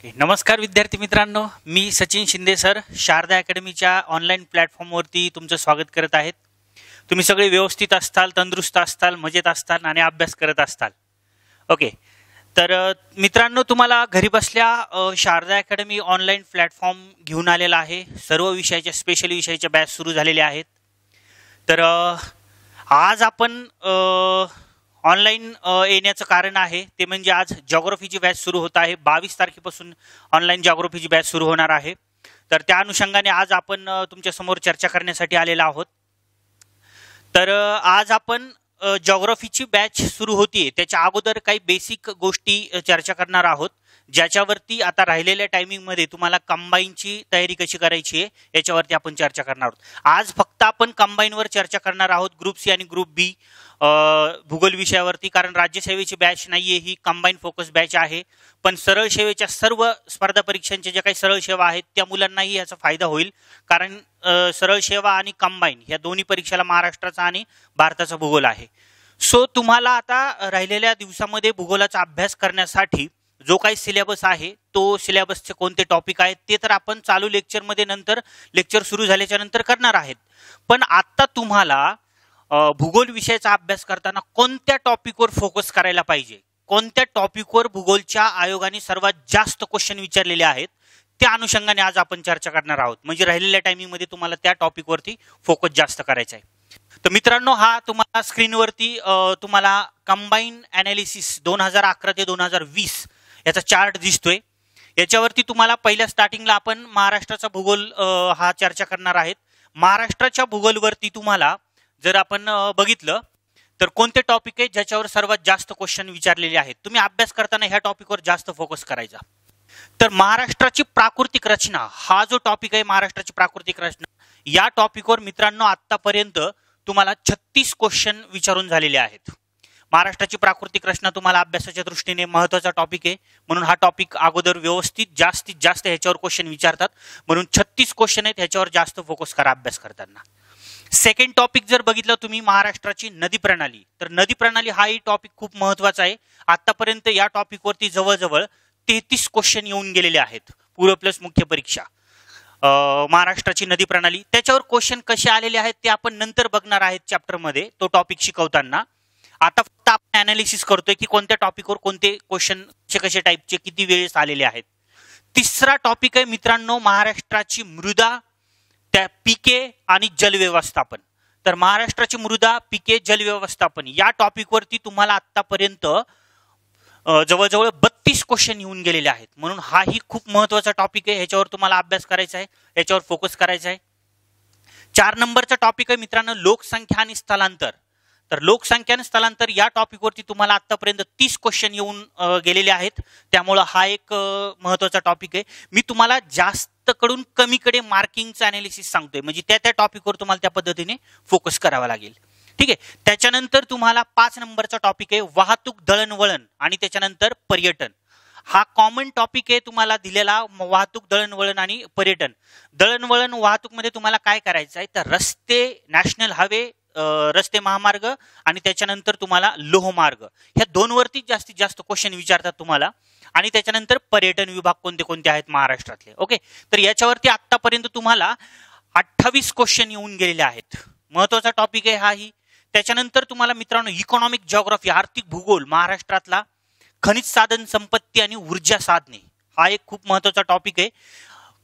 नमस्कार विद्यार्थी मित्रांनो, मी सचिन शिंदे सर शारदा अकॅडमीच्या ऑनलाईन प्लॅटफॉर्मवरती तुमचं स्वागत करत आहेत। तुम्ही सगळे व्यवस्थित असताल, तंदुरुस्त असताल, मजेत असताल आणि अभ्यास करत असताल। ओके, तर मित्रांनो, तुम्हाला घरी बसल्या शारदा अकॅडमी ऑनलाईन प्लॅटफॉर्म घेऊन आलेला आहे। सर्व विषयाच्या स्पेशल विषयाच्या बॅच सुरू झालेले आहेत। तर आज आपण ऑनलाईन येण्याचं कारण आहे ते म्हणजे आज जिओग्राफीची बॅच सुरू होत आहे। 22 तारखेपासून ऑनलाईन जिओग्राफीची बॅच सुरू होणार आहे। तर त्या अनुषंगाने आज आपण तुमच्या समोर चर्चा करण्यासाठी आलेलो आहोत। तर आज आपण जिओग्राफीची बॅच सुरू होतीये त्याच्या अगोदर काही बेसिक गोष्टी चर्चा करणार आहोत, ज्याच्यावरती आता राहिलेल्या टायमिंग मध्ये तुम्हाला कंबाईनची तयारी कशी करायची आहे याच्यावरती आपण चर्चा करणार आहोत। आज फक्त आपण कंबाईनवर चर्चा करणार आहोत, ग्रुप सी आणि ग्रुप बी भूगोल विषयावरती, कारण राज्यसेवेची बॅच नाहीये, ही कंबाईन फोकस बॅच आहे। पण सरळ सेवेच्या सर्व स्पर्धा परीक्षांच्या ज्या काही सरळ सेवा आहेत त्या मुलांनाही याचा फायदा होईल, कारण सरळ सेवा आणि कंबाईन या दोन्ही परीक्षेला महाराष्ट्राचा आणि भारताचा भूगोल आहे। सो तुम्हाला आता राहिलेल्या दिवसामध्ये भूगोलाचा अभ्यास करण्यासाठी जो काही सिलेबस आहे तो सिलेबसचे कोणते टॉपिक आहेत ते तर आपण चालू लेक्चरमध्ये नंतर लेक्चर सुरू झाल्याच्या नंतर करणार आहेत। पण आता तुम्हाला भूगोल विषयाचा अभ्यास करताना कोणत्या टॉपिकवर फोकस करायला पाहिजे, कोणत्या टॉपिकवर भूगोलच्या आयोगाने सर्वात जास्त क्वेश्चन विचारलेले आहेत त्या अनुषंगाने आज आपण चर्चा करणार आहोत। म्हणजे राहिलेल्या टायमिंग मध्ये तुम्हाला त्या टॉपिकवरती फोकस जास्त करायचा आहे। तर मित्रांनो, हा तुम्हाला स्क्रीनवरती तुम्हाला कंबाईन एनालिसिस 2011 ते 2020 याचा चार्ट दिसतोय। याच्यावरती तुम्हाला पहिल्या स्टार्टिंगला आपण महाराष्ट्राचा भूगोल हा चर्चा करणार आहेत। महाराष्ट्राच्या भूगोलवरती तुम्हाला जर आपण बघितलं तर कोणते टॉपिक आहेत ज्याच्यावर सर्वात जास्त क्वेश्चन विचारलेले आहेत, तुम्ही अभ्यास करताना ह्या टॉपिकवर जास्त फोकस करायचा। तर महाराष्ट्राची प्राकृतिक रचना हा जो टॉपिक आहे, महाराष्ट्राची प्राकृतिक रचना या टॉपिकवर मित्रांनो आतापर्यंत तुम्हाला 36 क्वेश्चन विचारून झालेले आहेत। महाराष्ट्राची प्राकृतिक रचना तुम्हाला अभ्यासाच्या दृष्टीने महत्त्वाचा टॉपिक आहे, म्हणून हा टॉपिक अगोदर व्यवस्थित जास्तीत जास्त ह्याच्यावर क्वेश्चन विचारतात, म्हणून 36 क्वेश्चन आहेत, ह्याच्यावर जास्त फोकस करा अभ्यास करताना। सेकंड टॉपिक जर बघितलं तुम्ही महाराष्ट्राची नदी प्रणाली, तर नदी प्रणाली हाही टॉपिक खूप महत्त्वाचा आहे। आतापर्यंत या टॉपिकवरती जवळजवळ 33 क्वेश्चन येऊन गेलेले आहेत, पूर्व प्लस मुख्य परीक्षा महाराष्ट्राची नदी प्रणाली। त्याच्यावर क्वेश्चन कसे आलेले आहेत ते आपण नंतर बघणार आहेत चॅप्टर मध्ये, तो टॉपिक शिकवताना। आता फक्त आपण अनालिसिस करतोय की कोणत्या टॉपिकवर कोणते क्वेश्चन कसे टाइपचे किती वेळेस आलेले आहेत। तिसरा टॉपिक आहे मित्रांनो महाराष्ट्राची मृदा, त्या पिके आणि जल व्यवस्थापन। तर महाराष्ट्राची मृदा, पिके, जल व्यवस्थापन या टॉपिकवरती तुम्हाला आतापर्यंत जवळजवळ 32 क्वेश्चन येऊन गेलेले आहेत, म्हणून हाही खूप महत्त्वाचा टॉपिक आहे, ह्याच्यावर तुम्हाला अभ्यास करायचा आहे, याच्यावर फोकस करायचा आहे। 4 नंबरचा टॉपिक आहे मित्रांनो लोकसंख्या आणि स्थलांतर। तर लोकसंख्या आणि स्थलांतर या टॉपिकवरती तुम्हाला आतापर्यंत 30 क्वेश्चन येऊन गेलेले आहेत, त्यामुळे हा एक महत्त्वाचा टॉपिक आहे। मी तुम्हाला जास्त कडून कमीकडे मार्किंगचं अनालिसिस सांगतोय, म्हणजे त्या टॉपिकवर तुम्हाला त्या पद्धतीने फोकस करावा लागेल, ठीक आहे। त्याच्यानंतर तुम्हाला 5 नंबरचा टॉपिक आहे वाहतूक, दळणवळण आणि त्याच्यानंतर पर्यटन। हा कॉमन टॉपिक आहे तुम्हाला दिलेला, वाहतूक, दळणवळण आणि पर्यटन। दळणवळण वाहतूक मध्ये तुम्हाला काय करायचं आहे, तर रस्ते, नॅशनल हायवे, रस्ते, महामार्ग आणि त्याच्यानंतर तुम्हाला लोहमार्ग, ह्या दोनवरती जास्तीत जास्त क्वेश्चन विचारतात तुम्हाला। आणि त्याच्यानंतर पर्यटन विभाग कोणते कोणते आहेत महाराष्ट्रातले। ओके, तर याच्यावरती आतापर्यंत तुम्हाला 28 क्वेश्चन येऊन गेलेले आहेत, महत्त्वाचा टॉपिक आहे हाही। त्याच्यानंतर तुम्हाला मित्रांनो इकॉनॉमिक जिओग्राफी, आर्थिक भूगोल, महाराष्ट्रातला खनिज साधन संपत्ती आणि ऊर्जा साधने हा एक खूप महत्त्वाचा टॉपिक आहे।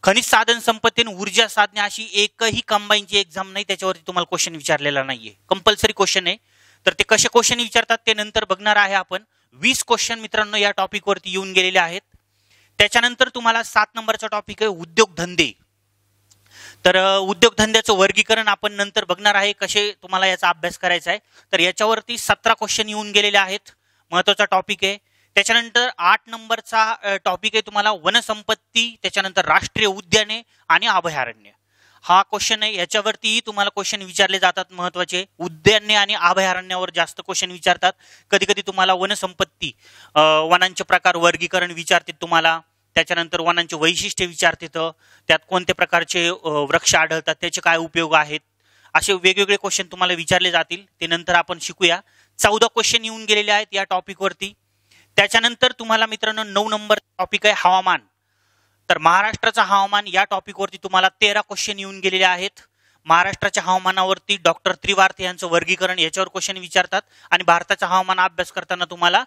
खनिज साधन संपत्ती आणि ऊर्जा साधने अशी एकही कंबाईनची एक्झाम नाही त्याच्यावरती तुम्हाला क्वेश्चन विचारलेला नाहीये, कंपल्सरी क्वेश्चन आहे। तर ते कसे क्वेश्चन विचारतात ते नंतर बघणार आहे आपण। 20 क्वेश्चन मित्रांनो या टॉपिकवरती येऊन गेलेले आहेत। त्याच्यानंतर तुम्हाला 7 नंबरचा टॉपिक आहे उद्योगधंदे। तर उद्योगधंद्याचं वर्गीकरण आपण नंतर बघणार आहे, कसे तुम्हाला याचा अभ्यास करायचा आहे। तर याच्यावरती 17 क्वेश्चन येऊन गेलेले आहेत, महत्त्वाचा टॉपिक आहे। त्याच्यानंतर 8 नंबरचा टॉपिक आहे तुम्हाला वनसंपत्ती, त्याच्यानंतर राष्ट्रीय उद्याने आणि अभयारण्य हा क्वेश्चन आहे। याच्यावरतीही तुम्हाला क्वेश्चन विचारले जातात, महत्त्वाचे उद्याने आणि अभयारण्यावर जास्त क्वेश्चन विचारतात। कधी कधी तुम्हाला वनसंपत्ती, वनांचे प्रकार, वर्गीकरण विचारतात तुम्हाला, त्याच्यानंतर वनांचे वैशिष्ट्ये विचारतात, त्यात कोणत्या प्रकारचे वृक्ष आढळतात, त्याचे काय उपयोग आहेत, असे वेगवेगळे क्वेश्चन तुम्हाला विचारले जातील, ते नंतर आपण शिकूया। 14 क्वेश्चन येऊन गेलेले आहेत या टॉपिकवरती। त्याच्यानंतर तुम्हाला मित्रांनो 9 नंबर टॉपिक आहे हवामान। तर महाराष्ट्राचं हवामान या टॉपिकवरती तुम्हाला 13 क्वेश्चन येऊन गेलेले आहेत. महाराष्ट्राच्या हवामानावरती डॉक्टर त्रिवार्थ यांचं वर्गीकरण याच्यावर क्वेश्चन विचारतात आणि भारताचा हवामान अभ्यास करताना तुम्हाला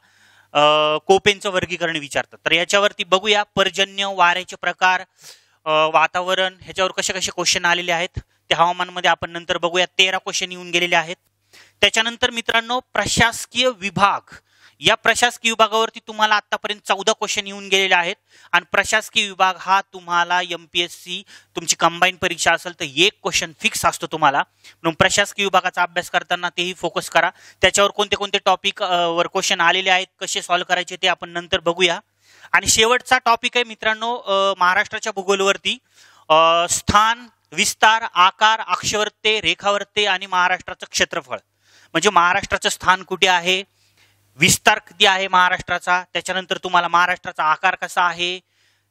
कोपेनचं वर्गीकरण विचारतात. तर याच्यावरती बघूया पर्जन्य, वाऱ्याचे प्रकार, वातावरण ह्याच्यावर कसे कसे क्वेश्चन आलेले आहेत ते हवामानामध्ये आपण नंतर बघूया. 13 क्वेश्चन येऊन गेलेले आहेत. त्याच्यानंतर मित्रांनो प्रशासकीय विभाग, या प्रशासकीय विभागावरती तुम्हाला आतापर्यंत 14 क्वेश्चन येऊन गेलेले आहेत आणि प्रशासकीय विभाग हा तुम्हाला MPSC तुमची कंबाईन परीक्षा असेल तर एक क्वेश्चन फिक्स असतो तुम्हाला, म्हणून प्रशासकीय विभागाचा अभ्यास करताना तेही फोकस करा. त्याच्यावर कोणते कोणते टॉपिक वर क्वेश्चन आलेले आहेत, कसे सॉल्व्ह करायचे ते आपण नंतर बघूया. आणि शेवटचा टॉपिक आहे मित्रांनो महाराष्ट्राच्या भूगोलवरती स्थान, विस्तार, आकार, अक्षवर्ते, रेखावर्ते आणि महाराष्ट्राचं क्षेत्रफळ, म्हणजे महाराष्ट्राचं स्थान कुठे आहे, विस्तार किती आहे महाराष्ट्राचा, त्याच्यानंतर तुम्हाला महाराष्ट्राचा आकार कसा आहे,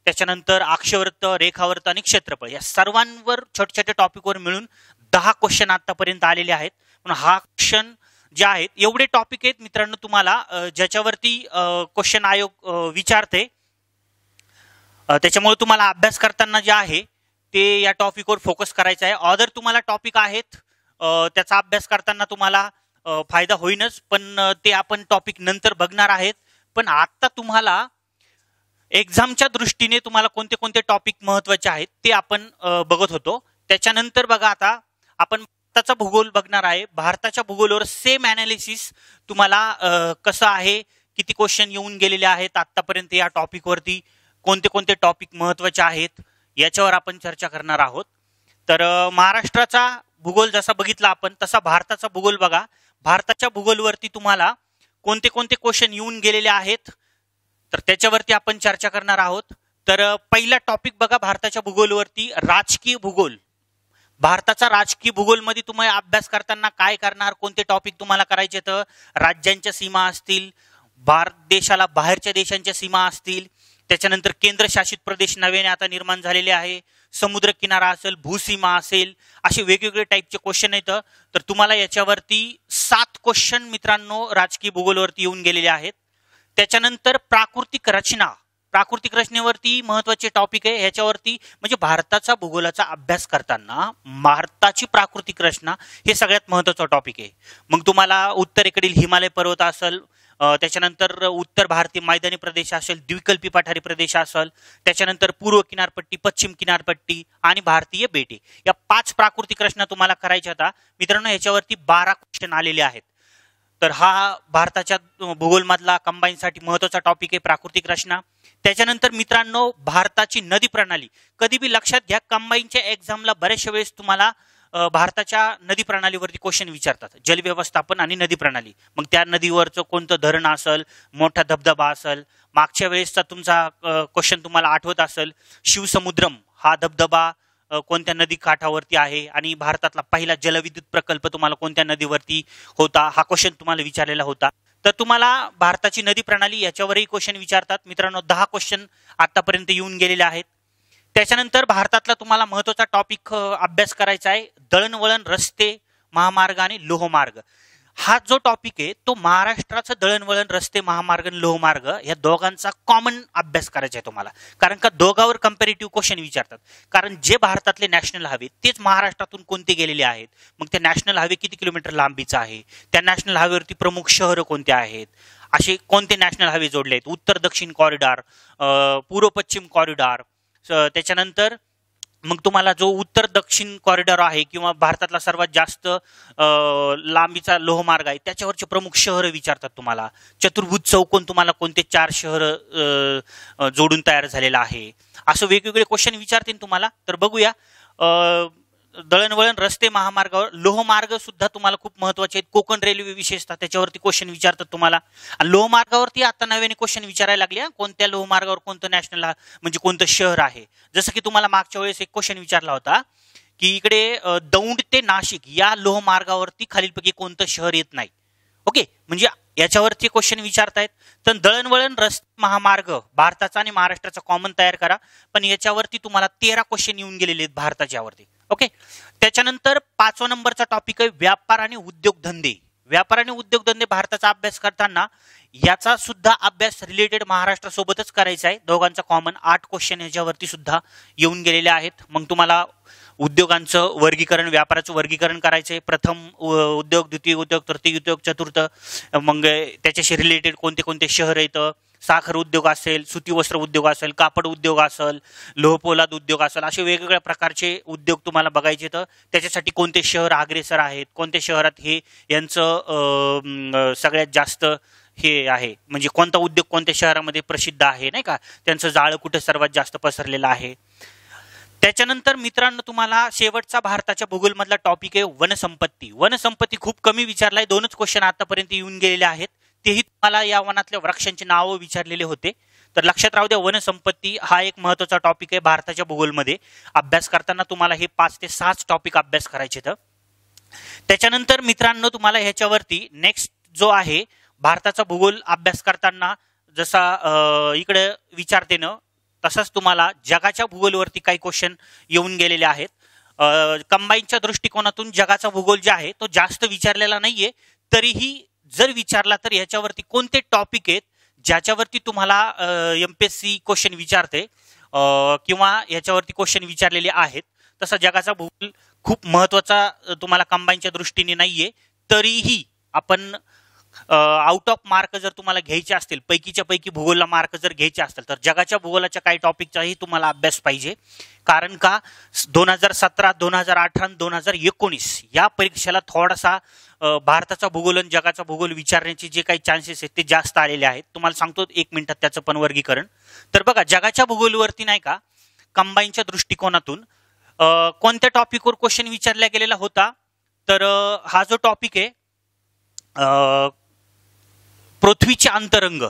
त्याच्यानंतर अक्षवर्त, रेखावर्त आणि क्षेत्रफळ, या सर्वांवर छोटे छोटे टॉपिकवर मिळून 10 क्वेश्चन आतापर्यंत आलेले आहेत. म्हणून हा क्वेश्चन जे आहेत एवढे टॉपिक आहेत मित्रांनो तुम्हाला ज्याच्यावरती क्वेश्चन आयोग विचारते, त्याच्यामुळे तुम्हाला अभ्यास करताना जे आहे ते या टॉपिकवर फोकस करायचा आहे. अदर तुम्हाला टॉपिक आहेत त्याचा अभ्यास करताना तुम्हाला फायदा होईनच, पण ते आपण टॉपिक नंतर बघणार आहेत. पण आता तुम्हाला एक्झामच्या दृष्टीने तुम्हाला कोणते कोणते टॉपिक महत्त्वाचे आहेत ते आपण बघत होतो. त्याच्यानंतर बघा आता आपण भारताचा भूगोल बघणार आहे. भारताच्या भूगोलावर सेम ॲनालिसिस तुम्हाला कसं आहे, किती क्वेश्चन येऊन गेलेले आहेत आतापर्यंत, या टॉपिकवरती कोणते कोणते टॉपिक महत्त्वाचे आहेत याच्यावर आपण चर्चा करणार आहोत. तर महाराष्ट्राचा भूगोल जसा बघितला आपण तसा भारताचा भूगोल बघा. भारताच्या भूगोलवरती तुम्हाला कोणते कोणते क्वेश्चन येऊन गेलेले आहेत तर त्याच्यावरती आपण चर्चा करणार आहोत. तर पहिला टॉपिक बघा भारताच्या भूगोलवरती राजकीय भूगोल. भारताचा राजकीय भूगोलमध्ये तुम्ही अभ्यास करताना काय करणार, कोणते टॉपिक तुम्हाला करायचे, तर राज्यांच्या सीमा असतील, भारत देशाला बाहेरच्या देशांच्या सीमा असतील, त्याच्यानंतर केंद्रशासित प्रदेश नव्याने आता निर्माण झालेले आहे, समुद्र किनारा असेल, भूसीमा असेल, असे वेगवेगळे टाईपचे क्वेश्चन आहेत. तर तुम्हाला याच्यावरती 7 क्वेश्चन मित्रांनो राजकीय भूगोलवरती येऊन गेलेले आहेत. त्याच्यानंतर प्राकृतिक रचना, प्राकृतिक रचनेवरती महत्त्वाचे टॉपिक आहे. ह्याच्यावरती म्हणजे भारताचा भूगोलाचा अभ्यास करताना भारताची प्राकृतिक रचना हे सगळ्यात महत्त्वाचा टॉपिक आहे. मग तुम्हाला उत्तरेकडील हिमालय पर्वत असेल, त्याच्यानंतर उत्तर भारतीय मैदानी प्रदेश असेल, द्विकल्पी पठारी प्रदेश असेल, त्याच्यानंतर पूर्व किनारपट्टी, पश्चिम किनारपट्टी आणि भारतीय बेटे, या 5 प्राकृतिक रचना तुम्हाला करायच्या होता मित्रांनो. याच्यावरती 12 क्वेश्चन आलेले आहेत. तर हा भारताच्या भूगोलमधला कंबाईनसाठी महत्त्वाचा टॉपिक आहे प्राकृतिक रचना. त्याच्यानंतर मित्रांनो भारताची नदी प्रणाली, कधी बी लक्षात घ्या कंबाईनच्या एक्झामला बऱ्याचशा वेळेस तुम्हाला भारताच्या नदी प्रणालीवरती क्वेश्चन विचारतात, जल व्यवस्थापन आणि नदी प्रणाली. मग त्या नदीवरचं कोणतं धरण असेल, मोठा धबधबा असेल, मागच्या वेळेसचा तुमचा क्वेश्चन तुम्हाला आठवत असेल, शिवसमुद्रम हा धबधबा कोणत्या नदी काठावरती आहे आणि भारतातला पहिला जलविद्युत प्रकल्प तुम्हाला कोणत्या नदीवरती होता, हा क्वेश्चन तुम्हाला विचारलेला होता. तर तुम्हाला भारताची नदी प्रणाली याच्यावरही क्वेश्चन विचारतात मित्रांनो. 10 क्वेश्चन आतापर्यंत येऊन गेलेले आहेत. त्याच्यानंतर भारतातला तुम्हाला महत्त्वाचा टॉपिक अभ्यास करायचा आहे दळणवळण, रस्ते, महामार्ग आणि लोहमार्ग. हा जो टॉपिक आहे तो महाराष्ट्राचं दळणवळण, रस्ते, महामार्ग आणि लोहमार्ग या दोघांचा कॉमन अभ्यास करायचा आहे तुम्हाला, कारण का दोघांवर कंपॅरेटिव्ह क्वेश्चन विचारतात. कारण जे भारतातले नॅशनल हायवे तेच महाराष्ट्रातून कोणते गेलेले आहेत, मग ते नॅशनल हायवे किती किलोमीटर लांबीचा आहे, त्या नॅशनल हायवेवरती प्रमुख शहरं कोणते आहेत, असे कोणते नॅशनल हायवे जोडले आहेत, उत्तर दक्षिण कॉरिडॉर, पूर्व पश्चिम कॉरिडॉर. त्याच्यानंतर मग तुम्हाला जो उत्तर दक्षिण कॉरिडॉर आहे किंवा भारतातला सर्वात जास्त लांबीचा लोहमार्ग आहे त्याच्यावरचे प्रमुख शहरं विचारतात तुम्हाला. चतुर्भुज चौकोन तुम्हाला कोणते 4 शहर जोडून तयार झालेला आहे, असं वेगवेगळे क्वेश्चन विचारतील तुम्हाला. तर बघूया दळणवळण, रस्ते, महामार्गावर लोहमार्ग सुद्धा तुम्हाला खूप महत्त्वाचे आहेत. कोकण रेल्वे विशेषतः त्याच्यावरती क्वेश्चन विचारतात तुम्हाला. आणि लोहमार्गावरती आता नव्याने क्वेश्चन विचारायला लागले, कोणत्या लोहमार्गावर कोणतं नॅशनल म्हणजे कोणतं शहर आहे. जसं की तुम्हाला मागच्या वेळेस एक क्वेश्चन विचारला होता की इकडे दौंड ते नाशिक या लोहमार्गावरती खालीलपैकी कोणतं शहर येत नाही. ओके, म्हणजे याच्यावरती क्वेश्चन विचारतायत. तर दळणवळण, रस्ते, महामार्ग भारताचा आणि महाराष्ट्राचा कॉमन तयार करा, पण याच्यावरती तुम्हाला 13 क्वेश्चन येऊन गेलेले आहेत भारताच्यावरती. ओके, त्याच्यानंतर 5व्या नंबरचा टॉपिक आहे व्यापार आणि उद्योगधंदे. व्यापार आणि उद्योगधंदे भारताचा अभ्यास करताना याचा सुद्धा अभ्यास रिलेटेड महाराष्ट्रासोबतच करायचा आहे. दोघांचा कॉमन 8 क्वेश्चन याच्यावरती सुद्धा येऊन गेलेले आहेत. मग तुम्हाला उद्योगांचं वर्गीकरण, व्यापाराचं वर्गीकरण करायचंय. प्रथम उद्योग, द्वितीय उद्योग, तृतीय उद्योग, चतुर्थ, मग त्याच्याशी रिलेटेड कोणते कोणते शहर आहेत. साखर उद्योग असेल, सुती वस्त्र उद्योग असेल, कापड उद्योग असेल, लोहपोलाद उद्योग असेल, असे वेगवेगळ्या प्रकारचे उद्योग तुम्हाला बघायचे. तर त्याच्यासाठी कोणते शहर अग्रेसर आहेत, कोणत्या शहरात हे यांचं सगळ्यात जास्त हे आहे, म्हणजे कोणता उद्योग कोणत्या शहरामध्ये प्रसिद्ध आहे, नाही का, त्यांचं जाळं कुठे सर्वात जास्त पसरलेलं आहे. त्याच्यानंतर मित्रांनो तुम्हाला शेवटचा भारताच्या भूगोलमधला टॉपिक आहे वनसंपत्ती. वनसंपत्ती खूप कमी विचारलाय, 2च क्वेश्चन आतापर्यंत येऊन गेलेले आहेत. तेही तुम्हाला या वनातल्या वृक्षांची नावं विचारलेले होते. तर लक्षात राहू द्या, वनसंपत्ती हा एक महत्त्वाचा टॉपिक आहे भारताच्या भूगोलमध्ये. अभ्यास करताना तुम्हाला हे 5 ते 6 टॉपिक अभ्यास करायचे. तर त्याच्यानंतर मित्रांनो तुम्हाला ह्याच्यावरती नेक्स्ट जो आहे भारताचा भूगोल अभ्यास करताना जसा इकडे विचारते ना, तसंच तुम्हाला जगाच्या भूगोलवरती काही क्वेश्चन येऊन गेलेले आहेत. कंबाईनच्या दृष्टिकोनातून जगाचा भूगोल जे आहे तो जास्त विचारलेला नाहीये. तरीही जर विचारला तर याच्यावरती कोणते टॉपिक आहेत ज्याच्यावरती तुम्हाला MPSC क्वेश्चन विचारते किंवा याच्यावरती क्वेश्चन विचारलेले आहेत. तसा जगाचा भूगोल खूप महत्त्वाचा तुम्हाला कंबाईनच्या दृष्टीने नाहीये. तरीही आपण आउट ऑफ मार्क जर तुम्हाला घ्यायचे असतील, पैकीच्या पैकी भूगोलला मार्क जर घ्यायचे असतील, तर जगाच्या भूगोलाच्या काही टॉपिकचाही तुम्हाला अभ्यास पाहिजे. कारण का 2017, 2018 आणि 2019 या परीक्षेला थोडासा भारताचा भूगोल आणि जगाचा भूगोल विचारण्याचे जे काही चान्सेस आहेत ते जास्त आलेले आहेत. तुम्हाला सांगतो 1 मिनिटात त्याचं पण वर्गीकरण. तर बघा, जगाच्या भूगोलवरती नाही का कंबाईनच्या दृष्टिकोनातून कोणत्या टॉपिकवर क्वेश्चन विचारला गेलेला होता, तर हा जो टॉपिक आहे पृथ्वीचे अंतरंग.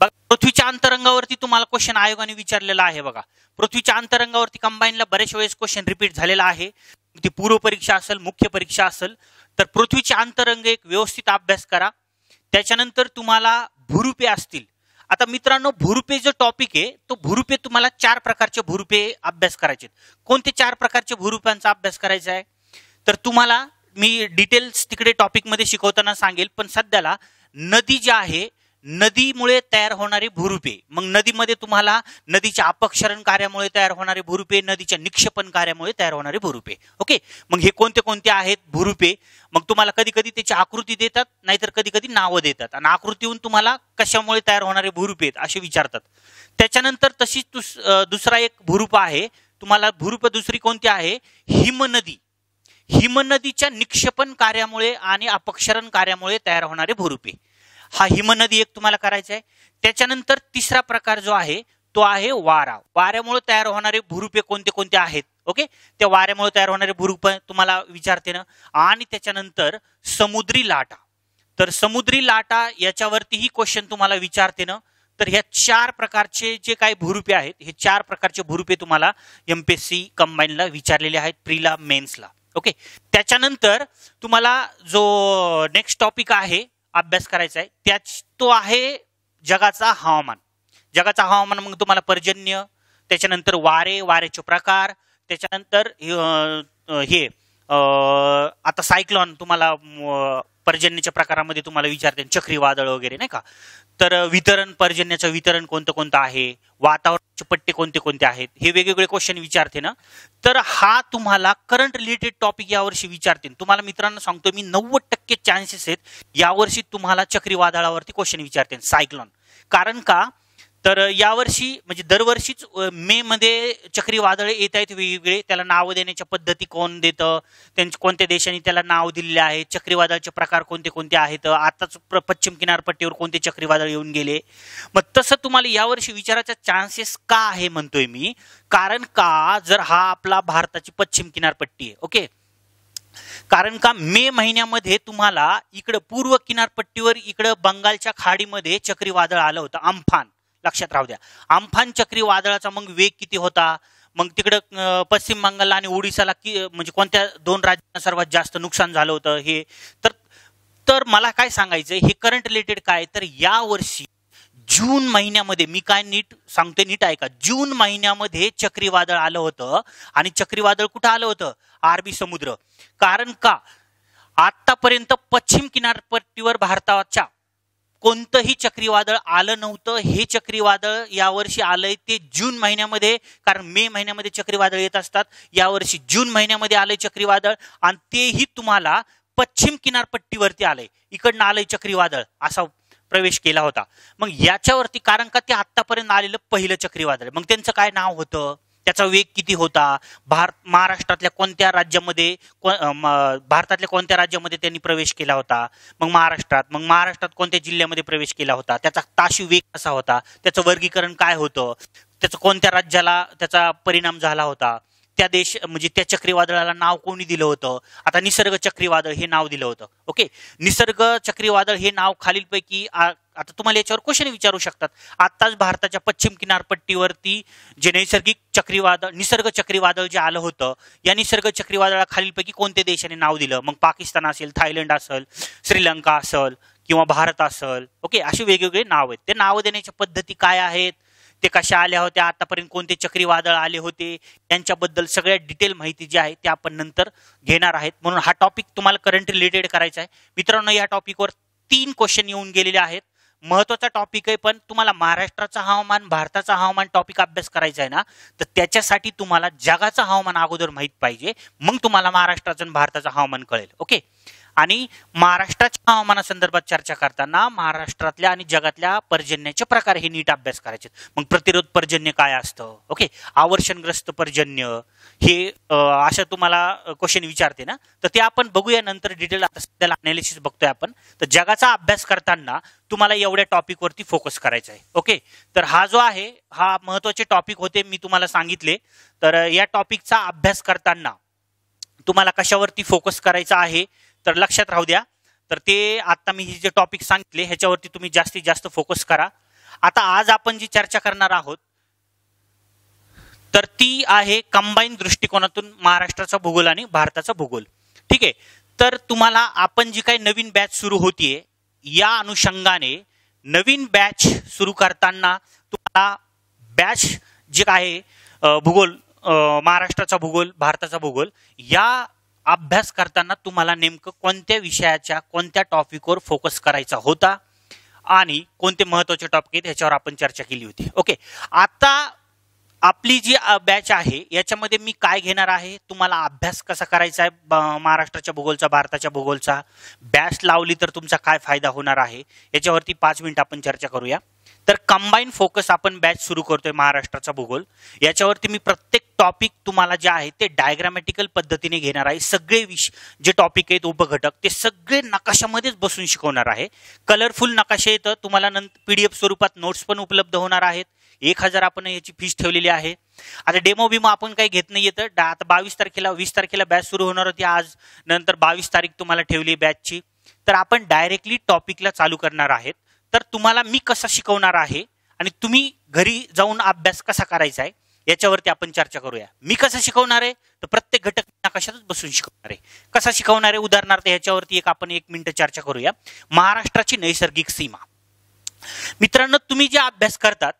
बघा, पृथ्वीच्या अंतरंगावरती तुम्हाला क्वेश्चन आयोगाने विचारलेला आहे. बघा, पृथ्वीच्या अंतरंगावरती कंबाईनला बरेच वेळेस क्वेश्चन रिपीट झालेला आहे. ती पूर्व परीक्षा असेल, मुख्य परीक्षा असेल, तर पृथ्वीचे अंतरंग एक व्यवस्थित अभ्यास करा. त्याच्यानंतर तुम्हाला भूरूपे असतील. आता मित्रांनो, भूरूपे जो टॉपिक आहे तो भूरूपे तुम्हाला 4 प्रकारचे भूरूपे अभ्यास करायचे. कोणते 4 प्रकारचे भूरूपांचा अभ्यास करायचा आहे, तर तुम्हाला मी डिटेल्स तिकडे टॉपिकमध्ये शिकवताना सांगेल. पण सध्याला नदी जी आहे, नदीमुळे तयार होणारे भूरूपे, मग नदीमध्ये तुम्हाला नदीच्या अपक्षरण कार्यामुळे तयार होणारे भूरूपे, नदीच्या निक्षेपण कार्यामुळे तयार होणारे भूरूपे. ओके, मग हे कोणते कोणते आहेत भूरूपे, मग तुम्हाला कधी कधी त्याची आकृती देतात, नाहीतर कधी कधी नावं देतात, आणि आकृतीहून तुम्हाला कशामुळे तयार होणारे भूरूपे आहेत असे विचारतात. त्याच्यानंतर तशीच दुसरा एक भूरूप आहे तुम्हाला. भूरूप दुसरी कोणती आहे, हिमनदी. हिमनदीच्या निक्षेपण कार्यामुळे आणि अपक्षरण कार्यामुळे तयार होणारे भूरूपे, हा हिमनदी एक तुम्हाला करायचा आहे. त्याच्यानंतर तिसरा प्रकार जो आहे तो आहे वारा. वाऱ्यामुळे तयार होणारे भूरूपे कोणते कोणते आहेत. ओके, त्या वाऱ्यामुळे तयार होणारे भूरूप तुम्हाला विचारते ना. आणि त्याच्यानंतर समुद्री लाटा. तर समुद्री लाटा याच्यावरतीही क्वेश्चन तुम्हाला विचारते ना. तर ह्या 4 प्रकारचे जे काही भूरूपे आहेत, हे 4 प्रकारचे भूरूपे तुम्हाला MPSC कंबाईनला विचारलेले आहेत, प्रीला, मेन्सला. ओके, त्याच्यानंतर तुम्हाला जो नेक्स्ट टॉपिक आहे अभ्यास करायचा आहे तो आहे जगाचा हवामान. जगाचा हवामान मग तुम्हाला पर्जन्य, त्याच्यानंतर वारे, वाऱ्याचे प्रकार, त्याच्यानंतर हे आता सायक्लॉन तुम्हाला पर्जन्याच्या प्रकारामध्ये तुम्हाला विचारते, चक्रीवादळ वगैरे, नाही का. तर वितरण, पर्जन्याचं वितरण कोणतं कोणतं आहे, वातावरणाचे पट्टे कोणते कोणते आहेत, हे वेगवेगळे क्वेश्चन विचारते ना. तर हा तुम्हाला करंट रिलेटेड टॉपिक यावर्षी विचारते. तुम्हाला मित्रांनो सांगतो मी, 90% चान्सेस आहेत यावर्षी तुम्हाला चक्रीवादळावरती क्वेश्चन विचारते, सायक्लॉन. कारण का, तर यावर्षी म्हणजे दरवर्षीच मे मध्ये चक्रीवादळ येत आहेत वेगवेगळे. त्याला नाव देण्याच्या पद्धती कोण देतं, त्यांच्या कोणत्या देशांनी त्याला नाव दिलेले आहे, चक्रीवादळाचे प्रकार कोणते कोणते आहेत, आताच पश्चिम किनारपट्टीवर कोणते चक्रीवादळ येऊन गेले. मग तसं तुम्हाला यावर्षी विचारायचा चान्सेस का आहे म्हणतोय मी, कारण का जर हा आपला भारताची पश्चिम किनारपट्टी आहे. ओके, कारण का मे महिन्यामध्ये तुम्हाला इकडं पूर्व किनारपट्टीवर इकडं बंगालच्या खाडीमध्ये चक्रीवादळ आलं होतं, अम्फान. लक्षात राहू द्या, अम्फान चक्रीवादळाचा मग वेग किती होता, मग तिकडं पश्चिम बंगालला आणि ओडिसाला म्हणजे कोणत्या 2 राज्यांना सर्वात जास्त नुकसान झालं होतं हे. तर मला काय सांगायचं, हे करंट रिलेटेड काय, तर यावर्षी जून महिन्यामध्ये, मी काय नीट सांगतोय, नीट ऐका, जून महिन्यामध्ये चक्रीवादळ आलं होतं. आणि चक्रीवादळ कुठं आलं होतं, अरबी समुद्र. कारण का, आतापर्यंत पश्चिम किनारपट्टीवर भारताच्या कोणतंही चक्रीवादळ आलं नव्हतं. हे चक्रीवादळ यावर्षी आलंय ते जून महिन्यामध्ये, कारण मे महिन्यामध्ये चक्रीवादळ येत असतात. यावर्षी जून महिन्यामध्ये आलंय चक्रीवादळ आणि तेही तुम्हाला पश्चिम किनारपट्टीवरती आलंय. इकडनं आलंय चक्रीवादळ, असा प्रवेश केला होता. मग याच्यावरती, कारण का ते आतापर्यंत आलेलं पहिलं चक्रीवादळ, मग त्यांचं काय नाव होतं, त्याचा वेग किती होता, महाराष्ट्रातल्या कोणत्या राज्यामध्ये, भारतातल्या कोणत्या राज्यामध्ये त्यांनी प्रवेश केला होता, मग महाराष्ट्रात कोणत्या जिल्ह्यामध्ये प्रवेश केला होता, त्याचा ताशी वेग कसा होता, त्याचं वर्गीकरण काय होतं, त्याचं कोणत्या राज्याला त्याचा परिणाम झाला होता, त्या म्हणजे त्या चक्रीवादळाला नाव कोणी दिलं होतं. आता निसर्ग चक्रीवादळ हे नाव दिलं होतं. ओके, निसर्ग चक्रीवादळ हे नाव खालीलपैकी, आता तुम्हाला याच्यावर क्वेश्चन विचारू शकतात. आताच भारताच्या पश्चिम किनारपट्टीवरती जे निसर्ग चक्रीवादळ जे आलं होतं, या निसर्ग चक्रीवादळा खालीलपैकी कोणत्या देशाने नाव दिलं. मग पाकिस्तान असेल, थायलंड असेल, श्रीलंका असेल किंवा भारत असेल. ओके, असे वेगवेगळे नाव आहेत. ते नाव देण्याच्या पद्धती काय आहेत, ते कशा आल्या होत्या, आतापर्यंत कोणते चक्रीवादळ आले होते, यांच्याबद्दल सगळ्या डिटेल माहिती जी आहे ते आपण नंतर घेणार आहेत. म्हणून हा टॉपिक तुम्हाला करंट रिलेटेड करायचा आहे. मित्रांनो, या टॉपिकवर 3 क्वेश्चन येऊन गेलेले आहेत. महत्वाचा टॉपिक आहे, पण तुम्हाला महाराष्ट्राचा हवामान, भारताचा हवामान टॉपिक अभ्यास करायचा आहे ना, तर त्याच्यासाठी तुम्हाला जगाचं हवामान अगोदर माहित पाहिजे, मग तुम्हाला महाराष्ट्राचं आणि भारताचं हवामान कळेल. ओके, आणि महाराष्ट्राच्या हवामानासंदर्भात चर्चा करताना महाराष्ट्रातल्या आणि जगातल्या पर्जन्याचे प्रकार हे नीट अभ्यास करायचे. मग प्रतिरोध पर्जन्य काय असतं, ओके, आवर्षणग्रस्त पर्जन्य, हे असं तुम्हाला क्वेश्चन विचारते ना, तर ते आपण बघूया नंतर डिटेल. आता सध्याला अनालिसिस बघतोय आपण. तर जगाचा अभ्यास करताना तुम्हाला एवढ्या टॉपिक वरती फोकस करायचा आहे. ओके, तर हा जो आहे हा महत्वाचे टॉपिक होते, मी तुम्हाला सांगितले. तर या टॉपिकचा अभ्यास करताना तुम्हाला कशावरती फोकस करायचा आहे तर लक्षात राहू द्या. तर ते आता मी जे टॉपिक सांगितले ह्याच्यावरती तुम्ही जास्तीत जास्त फोकस करा. आता आज आपण जी चर्चा करणार आहोत तर ती आहे कंबाईन दृष्टिकोनातून महाराष्ट्राचा भूगोल आणि भारताचा भूगोल. ठीक आहे, तर तुम्हाला आपण जी काही नवीन बॅच सुरू होतीये, या अनुषंगाने नवीन बॅच सुरू करताना तुम्हाला बॅच जे आहे भूगोल, महाराष्ट्राचा भूगोल, भारताचा भूगोल, या अभ्यास करताना तुम्हाला नेमकं कोणत्या विषयाच्या कोणत्या टॉपिकवर फोकस करायचा होता आणि कोणते महत्त्वाचे टॉपिक आहेत ह्याच्यावर आपण चर्चा केली होती. ओके, आता आपली जी बॅच आहे याच्यामध्ये मी काय घेणार आहे, तुम्हाला अभ्यास कसा करायचा आहे महाराष्ट्राच्या भूगोलचा, भारताच्या भूगोलचा, बॅच लावली तर तुमचा काय फायदा होणार आहे याच्यावरती 5 मिनिट आपण चर्चा करूया. तर कंबाईन फोकस आपण बॅच सुरू करतोय महाराष्ट्राचा भूगोल. याच्यावरती मी प्रत्येक टॉपिक तुम्हाला जे आहे ते डायग्रामॅटिकल पद्धतीने घेणार आहे. सगळे जे टॉपिक आहेत उपघटक ते सगळे नकाशामध्येच बसून शिकवणार आहे. कलरफुल नकाशे येतं तुम्हाला, नंतर PDF स्वरूपात नोट्स पण उपलब्ध होणार आहेत. 1000 आपण याची फीस ठेवलेली आहे. आता डेमो बिमो आपण काही घेत नाही येतं. आता 20 तारखेला बॅच सुरू होणार होती आज, नंतर 22 तारीख तुम्हाला ठेवली बॅचची. तर आपण डायरेक्टली टॉपिकला चालू करणार आहेत. तर तुम्हाला मी कसं शिकवणार आहे आणि तुम्ही घरी जाऊन अभ्यास कसा करायचा आहे याच्यावरती आपण चर्चा करूया. मी कसं शिकवणार आहे तर प्रत्येक घटक नकाशातच बसून शिकवणार आहे. कसा शिकवणार आहे उदाहरणार्थ याच्यावरती आपण 1 मिनिट चर्चा करूया. महाराष्ट्राची नैसर्गिक सीमा. मित्रांनो, तुम्ही जे अभ्यास करतात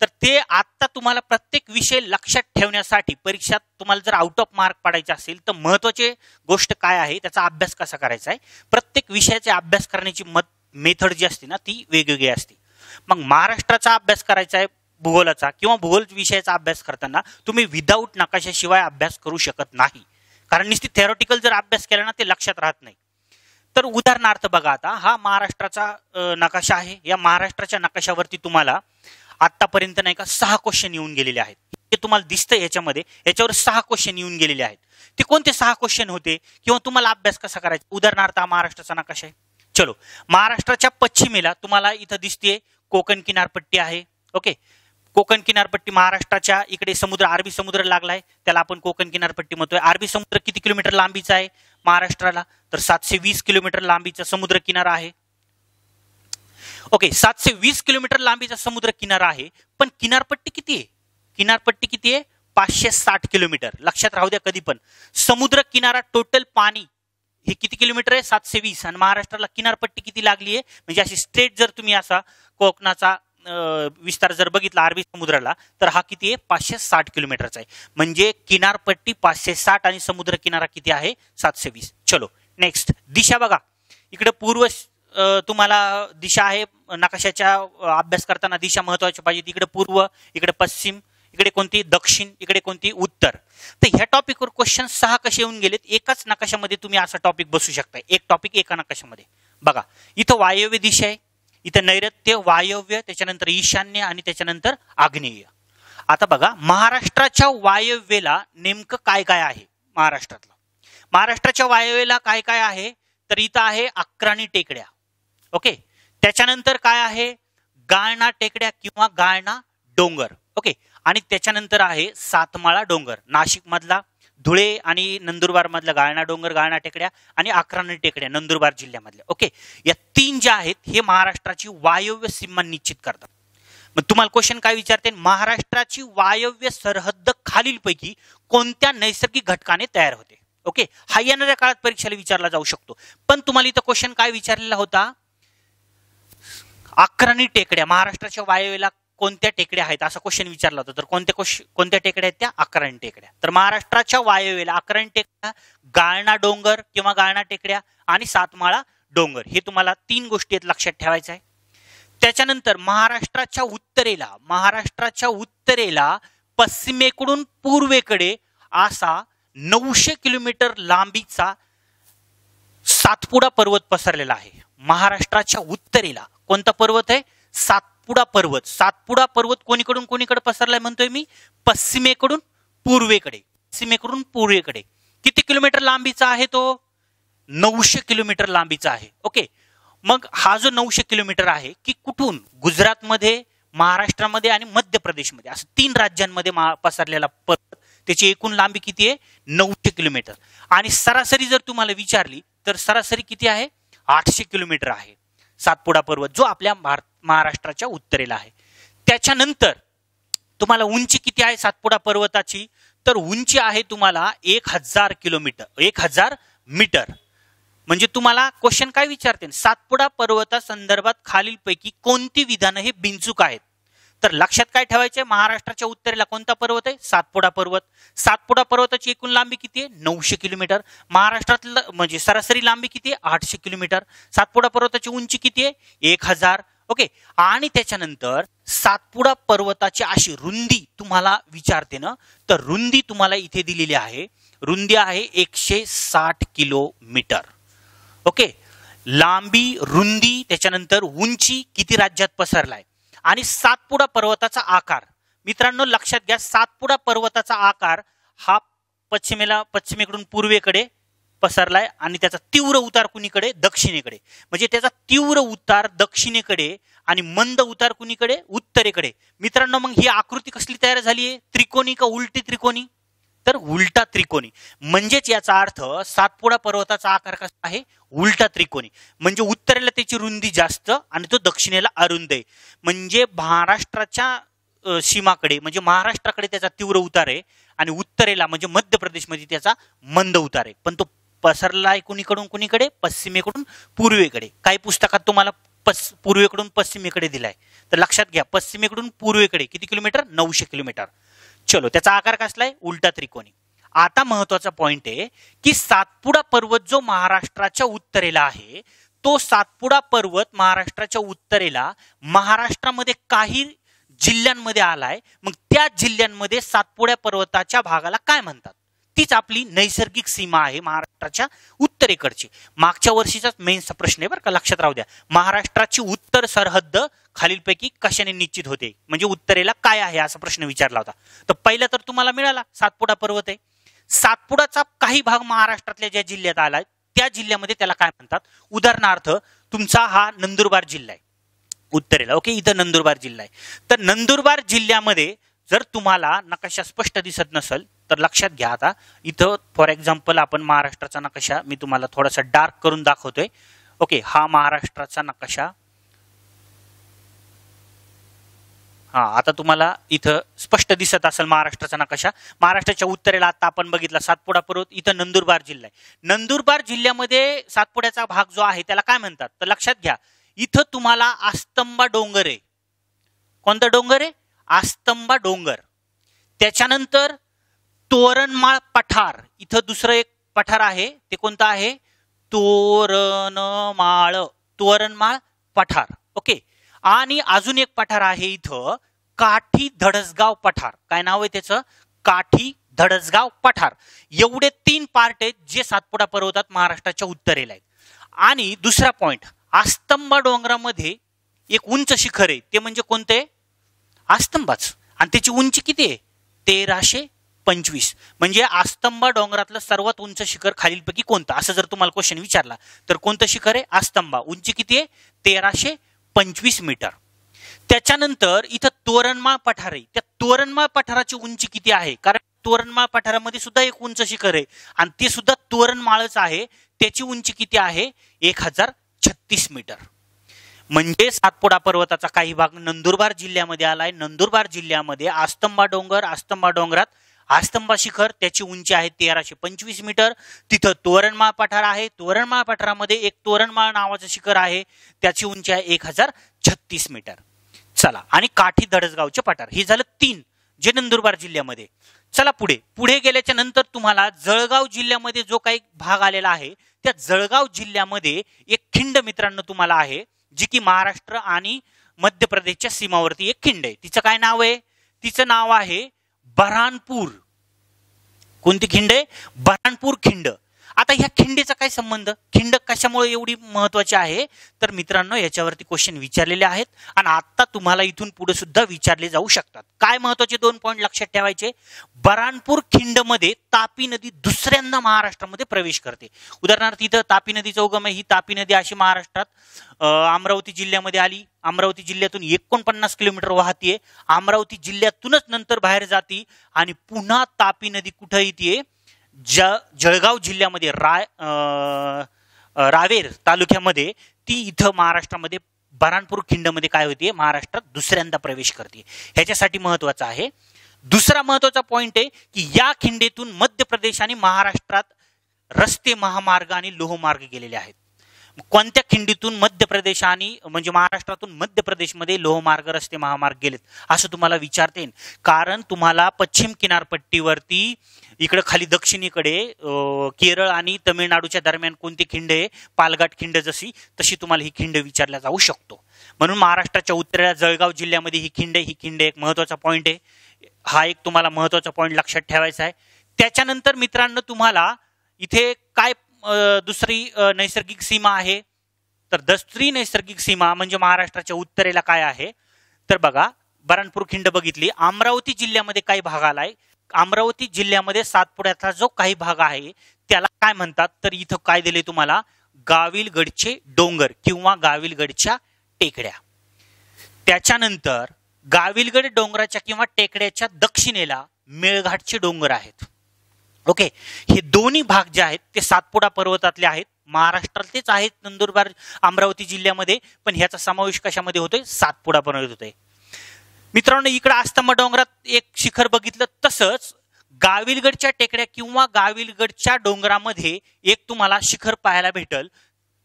तर ते आता तुम्हाला प्रत्येक विषय लक्षात ठेवण्यासाठी परीक्षात तुम्हाला जर आउट ऑफ मार्क पडायचे असेल तर महत्त्वाची गोष्ट काय आहे, त्याचा अभ्यास कसा करायचा आहे. प्रत्येक विषयाचा अभ्यास करण्याची मेथड जी असते ना ती वेगवेगळी असते. मग महाराष्ट्राचा अभ्यास करायचा आहे भूगोलाचा किंवा भूगोल विषयाचा अभ्यास करताना तुम्ही विदाऊट नकाशाशिवाय अभ्यास करू शकत नाही, कारण नुसती थेरॉटिकल जर अभ्यास केला ना ते लक्षात राहत नाही. तर उदाहरणार्थ बघा, आता हा महाराष्ट्राचा नकाशा आहे. या महाराष्ट्राच्या नकाशावरती तुम्हाला आतापर्यंत नाही का 6 क्वेश्चन येऊन गेलेले आहेत. ते तुम्हाला दिसतं याच्यामध्ये, याच्यावर 6 क्वेश्चन येऊन गेलेले आहेत. ते कोणते 6 क्वेश्चन होते किंवा तुम्हाला अभ्यास कसा करायचा. उदाहरणार्थ हा महाराष्ट्राचा नकाशा आहे. चलो, महाराष्ट्राच्या पश्चिमेला तुम्हाला इथं दिसते कोकण किनारपट्टी आहे. ओके, कोकण किनारपट्टी महाराष्ट्राच्या इकडे समुद्र, अरबी समुद्र लागलाय, त्याला आपण कोकण किनारपट्टी म्हणतोय. अरबी समुद्र किती किलोमीटर लांबीचा आहे महाराष्ट्राला तर 720 किलोमीटर लांबीचा समुद्र किनारा आहे. ओके, 720 किलोमीटर लांबीचा समुद्र किनारा आहे, पण किनारपट्टी किती आहे, किनारपट्टी किती आहे 560 किलोमीटर. लक्षात राहू द्या कधी पण, समुद्र किनारा टोटल पाणी हे किती किलोमीटर आहे 720, आणि महाराष्ट्राला किनारपट्टी किती लागली आहे, म्हणजे अशी स्ट्रेट जर तुम्ही असा कोकणाचा विस्तार जर बघितला अरबी समुद्राला तर हा किती आहे 560 किलोमीटरचा आहे. म्हणजे किनारपट्टी 560 आणि समुद्र किनारा किती आहे 720. चलो नेक्स्ट, दिशा बघा, इकडे पूर्व तुम्हाला दिशा आहे नकाशाच्या अभ्यास करताना दिशा महत्वाची पाहिजे. इकडे पूर्व, इकडे पश्चिम, इकडे कोणती दक्षिण, इकडे कोणती उत्तर. तर ह्या टॉपिकवर क्वेश्चन 6 कसे येऊन गेलेत. एकाच नकाशामध्ये तुम्ही असा टॉपिक बसू शकता. एक टॉपिक एका नकाशामध्ये. बघा इथं वायव्य दिशा आहे, इथं नैऋत्य, वायव्य, त्याच्यानंतर ईशान्य आणि त्याच्यानंतर आग्नेय. आता बघा महाराष्ट्राच्या वायव्येला नेमकं काय काय आहे. महाराष्ट्राच्या वायव्येला काय काय आहे तर इथं आहे अक्राणी टेकड्या. ओके. त्याच्यानंतर काय आहे गाळणा टेकड्या किंवा गाळणा डोंगर. ओके. आणि त्याच्यानंतर आहे सातमाळा डोंगर, नाशिक मधला, धुळे आणि नंदुरबार मधला गाळणा डोंगर, गाळणा टेकड्या आणि अक्राणी टेकड्या नंदुरबार जिल्ह्यामधल्या. ओके. या 3 ज्या आहेत हे महाराष्ट्राची वायव्य सीमा निश्चित करतात. मग तुम्हाला क्वेश्चन काय विचारते, महाराष्ट्राची वायव्य सरहद्द खालीलपैकी कोणत्या नैसर्गिक घटकाने तयार होते. ओके. हा येणाऱ्या काळात परीक्षेला विचारला जाऊ शकतो. पण तुम्हाला इथं क्वेश्चन काय विचारलेला होता, अक्राणी टेकड्या महाराष्ट्राच्या वायव्येला कोणत्या टेकड्या आहेत असा क्वेश्चन विचारला होता. तर कोणत्या टेकड्या आहेत त्या अक्राणी टेकड्या. तर महाराष्ट्राच्या वायव्येला अक्राणी टेकड्या, गाळणा डोंगर किंवा गाळणा टेकड्या आणि सातमाळा डोंगर. हे तुम्हाला 3 गोष्टी आहेत लक्षात ठेवायचं आहे. त्याच्यानंतर महाराष्ट्राच्या उत्तरेला पश्चिमेकडून पूर्वेकडे असा 900 किलोमीटर लांबीचा सातपुडा पर्वत पसरलेला आहे. महाराष्ट्राच्या उत्तरेला कोणता पर्वत आहे, सातपुडा पर्वत. सातपुडा पर्वत कोणीकडे पसरलाय म्हणतोय मी, पश्चिमेकडून पूर्वेकडे. किती किलोमीटर लांबीचा आहे तो, 900 किलोमीटर लांबीचा आहे. ओके. मग हा जो 900 किलोमीटर आहे की कुठून, गुजरातमध्ये, महाराष्ट्रामध्ये आणि मध्य प्रदेशमध्ये असं 3 राज्यांमध्ये पसरलेला पर्वत. त्याची एकूण लांबी किती आहे, 900 किलोमीटर. आणि सरासरी जर तुम्हाला विचारली तर सरासरी किती आहे, 800 किलोमीटर आहे सातपुडा पर्वत, जो आपल्या महाराष्ट्राच्या उत्तरेला आहे. त्याच्यानंतर तुम्हाला उंची किती आहे सातपुडा पर्वताची, तर उंची आहे तुम्हाला 1000 किलोमीटर, 1000 मीटर. म्हणजे तुम्हाला क्वेश्चन काय विचारते, सातपुडा पर्वता संदर्भात खालीलपैकी कोणती विधानं हे बिनचूक आहेत. तर लक्षात काय ठेवायचे, महाराष्ट्राच्या उत्तरेला कोणता पर्वत आहे, सातपुडा पर्वत. सातपुडा पर्वताची एकूण लांबी किती आहे, 900 किलोमीटर. महाराष्ट्रातलं म्हणजे सरासरी लांबी किती आहे, 800 किलोमीटर. सातपुडा पर्वताची उंची किती आहे, 1000. ओके. आणि त्याच्यानंतर सातपुडा पर्वताची अशी रुंदी तुम्हाला विचारते ना, तर रुंदी तुम्हाला इथे दिलेली आहे. रुंदी आहे 160 किलोमीटर. ओके. लांबी, रुंदी, त्याच्यानंतर उंची, किती राज्यात पसरलाय. आणि सातपुडा पर्वताचा आकार मित्रांनो लक्षात घ्या, सातपुडा पर्वताचा आकार हा पश्चिमेकडून पूर्वेकडे पसरलाय आणि त्याचा तीव्र उतार कुणीकडे, दक्षिणेकडे. म्हणजे त्याचा तीव्र उतार दक्षिणेकडे आणि मंद उतार कुणीकडे, उत्तरेकडे. मित्रांनो मग ही आकृती कसली तयार झाली आहे, त्रिकोणी का उलटी त्रिकोणी, तर उलटा त्रिकोणी. म्हणजेच याचा अर्थ सातपुडा पर्वताचा आकार कसा आहे, उलटा त्रिकोणी. म्हणजे उत्तरेला त्याची रुंदी जास्त आणि तो दक्षिणेला अरुंद आहे. म्हणजे महाराष्ट्राच्या सीमाकडे म्हणजे महाराष्ट्राकडे त्याचा तीव्र उतार आहे आणि उत्तरेला म्हणजे मध्य प्रदेशमध्ये त्याचा मंद उतार आहे. पण तो पसरला आहे कुणीकडे, पश्चिमेकडून पूर्वेकडे. काही पुस्तकात तुम्हाला पूर्वेकडून पश्चिमेकडे दिलाय. तर लक्षात घ्या, पश्चिमेकडून पूर्वेकडे किती किलोमीटर, 900 किलोमीटर. चलो, त्याचा आकार कसला आहे, उलटा त्रिकोणी. आता महत्वाचा पॉइंट आहे की सातपुडा पर्वत जो महाराष्ट्राच्या उत्तरेला आहे, तो सातपुडा पर्वत महाराष्ट्राच्या उत्तरेला महाराष्ट्रामध्ये काही जिल्ह्यांमध्ये आलाय. मग त्या जिल्ह्यांमध्ये सातपुडा पर्वताच्या भागाला काय म्हणतात, तीच आपली नैसर्गिक सीमा आहे महाराष्ट्राच्या उत्तरेकडची. मागच्या वर्षीचाच मेन्सचा प्रश्न आहे बरं का, लक्षात राहू द्या. महाराष्ट्राची उत्तर सरहद्द खालीलपैकी कशाने निश्चित होते, म्हणजे उत्तरेला काय आहे असा प्रश्न विचारला होता. तर पहिला तर तुम्हाला मिळाला, सातपुडा पर्वत आहे. सातपुडाचा काही भाग महाराष्ट्रातल्या ज्या जिल्ह्यात आलाय त्या जिल्ह्यामध्ये त्याला काय म्हणतात. उदाहरणार्थ तुमचा हा नंदुरबार जिल्हा आहे उत्तरेला. ओके. इथं नंदुरबार जिल्हा आहे. तर नंदुरबार जिल्ह्यामध्ये जर तुम्हाला नकाशा स्पष्ट दिसत नसेल तर लक्षात घ्या. आता इथं फॉर एक्झाम्पल आपण महाराष्ट्राचा नकाशा मी तुम्हाला थोडासा डार्क करून दाखवतोय. ओके. हा महाराष्ट्राचा नकाशा. हा, आता तुम्हाला इथं स्पष्ट दिसत असेल महाराष्ट्राचा नकाशा. महाराष्ट्राच्या उत्तरेला आता आपण बघितला सातपुडा पर्वत, इथं नंदुरबार जिल्हा आहे. नंदुरबार जिल्ह्यामध्ये सातपुड्याचा भाग जो आहे त्याला काय म्हणतात, तर लक्षात घ्या, इथं तुम्हाला आस्तंबा डोंगर आहे. कोणता डोंगर आहे, आस्तंबा डोंगर. त्याच्यानंतर तोरणमाळ पठार, इथं दुसरं एक पठार आहे, ते कोणतं आहे, तोरणमाळ. तोरणमाळ पठार. ओके. आणि अजून एक पठार आहे इथं, काठी धडसगाव पठार. काय नाव आहे त्याचं? काठी धडसगाव पठार. एवढे 3 पार्ट आहेत जे सातपुडा पर्वतात महाराष्ट्राच्या उत्तरेला आहेत. आणि दुसरा पॉइंट, आस्तंबा डोंगरामध्ये एक उंच शिखर आहे, ते म्हणजे कोणते? आस्तंबाच. आणि त्याची उंची किती आहे? 1325. म्हणजे आस्तंबा डोंगरातलं सर्वात उंच शिखर खालीलपैकी कोणतं, असं जर तुम्हाला क्वेश्चन विचारला तर कोणतं शिखर आहे? आस्तंबा. उंची किती आहे? 1325 मीटर. त्याच्यानंतर इथं तोरणमाळ पठार आहे. त्या तोरणमाळ पठाराची उंची किती आहे? कारण तोरणमाळ पठारामध्ये सुद्धा एक उंच शिखर आहे आणि ते सुद्धा तोरणमाळच आहे. त्याची उंची किती आहे? 1036 मीटर. म्हणजे सातपुडा पर्वताचा काही भाग नंदुरबार जिल्ह्यामध्ये आलाय. नंदुरबार जिल्ह्यामध्ये आस्तंबा डोंगर, आस्तंबा डोंगरात आस्तंबा शिखर, त्याची उंची आहे 1325 मीटर. तिथं तोरणमाळ पठार आहे. तोरणमाळ पठारामध्ये एक तोरणमाळ नावाचं शिखर आहे, त्याची उंची आहे 1036 मीटर. चला, आणि काठी धडसगावचे पठार. हे झालं 3 जे नंदुरबार जिल्ह्यामध्ये. चला पुढे गेल्याच्या नंतर तुम्हाला जळगाव जिल्ह्यामध्ये जो काही भाग आलेला आहे, त्या जळगाव जिल्ह्यामध्ये एक खिंड मित्रांनो तुम्हाला आहे, जी की महाराष्ट्र आणि मध्य प्रदेशच्या सीमावरती एक खिंड आहे. तिचं काय नाव आहे? तिचं नाव आहे बऱ्हाणपूर. कोणती खिंड आहे? बऱ्हाणपूर खिंड. आता ह्या खिंडीचा काय संबंध? खिंड कशामुळे एवढी महत्वाची आहे? तर मित्रांनो याच्यावरती क्वेश्चन विचारलेले आहेत आणि आता तुम्हाला इथून पुढे सुद्धा विचारले जाऊ शकतात. काय महत्वाचे 2 पॉइंट लक्षात ठेवायचे? बऱ्हाणपूर खिंडमध्ये तापी नदी दुसऱ्यांदा महाराष्ट्रामध्ये प्रवेश करते. उदाहरणार्थ इथं तापी नदीचा उगम आहे. ही तापी नदी अशी महाराष्ट्रात अमरावती जिल्ह्यामध्ये आली. अमरावती जिल्ह्यातून 49 किलोमीटर वाहतीये. अमरावती जिल्ह्यातूनच नंतर बाहेर जाती आणि पुन्हा तापी नदी कुठं येते? जळगाव जिल्ह्यामध्ये रावेर तालुक्यामध्ये ती इथं महाराष्ट्रामध्ये बऱ्हाणपूर खिंडमध्ये काय होते? महाराष्ट्रात दुसऱ्यांदा प्रवेश करते. ह्याच्यासाठी महत्वाचं आहे. दुसरा महत्वाचा पॉइंट आहे की या खिंडीतून मध्य प्रदेश आणि महाराष्ट्रात रस्ते, महामार्ग आणि लोहमार्ग गेलेले आहेत. कोणत्या खिंडीतून? मध्य प्रदेश आणि म्हणजे महाराष्ट्रातून मध्य प्रदेशमध्ये लोहमार्ग, रस्ते, महामार्ग गेलेत असं तुम्हाला विचारता येईल. कारण तुम्हाला पश्चिम किनारपट्टीवरती इकडे खाली दक्षिणेकडे केरळ आणि तमिळनाडूच्या दरम्यान कोणती खिंड आहे? पालघाट खिंड. जशी तशी तुम्हाला ही खिंड विचारल्या जाऊ शकतो. म्हणून महाराष्ट्राच्या उत्तरेला जळगाव जिल्ह्यामध्ये ही खिंड आहे. ही खिंड एक महत्वाचा पॉइंट आहे. हा एक तुम्हाला महत्वाचा पॉइंट लक्षात ठेवायचा आहे. त्याच्यानंतर मित्रांनो तुम्हाला इथे काय दुसरी नैसर्गिक सीमा आहे? तर दुसरी नैसर्गिक सीमा म्हणजे महाराष्ट्राच्या उत्तरेला काय आहे? तर बघा, बऱ्हाणपूर खिंड बघितली. अमरावती जिल्ह्यामध्ये काही भाग आलाय. अमरावती जिल्ह्यामध्ये सातपुड्याचा जो काही भाग आहे त्याला काय म्हणतात? तर इथं काय दिले तुम्हाला? गाविलगडचे डोंगर किंवा गाविलगडच्या टेकड्या. त्याच्यानंतर गाविलगड डोंगराच्या किंवा टेकड्याच्या दक्षिणेला मेळघाटचे डोंगर आहेत. ओके. हे दोन्ही भाग जे आहेत ते सातपुडा पर्वतातले आहेत. महाराष्ट्रातलेच आहेत नंदुरबार, अमरावती जिल्ह्यामध्ये, पण ह्याचा समावेश कशामध्ये होतोय? सातपुडा पर्वत होतोय. मित्रांनो इकडे आस्तंबा डोंगरात एक शिखर बघितलं, तसंच गाविलगडच्या टेकड्या किंवा गाविलगडच्या डोंगरामध्ये एक तुम्हाला शिखर पाहायला भेटल.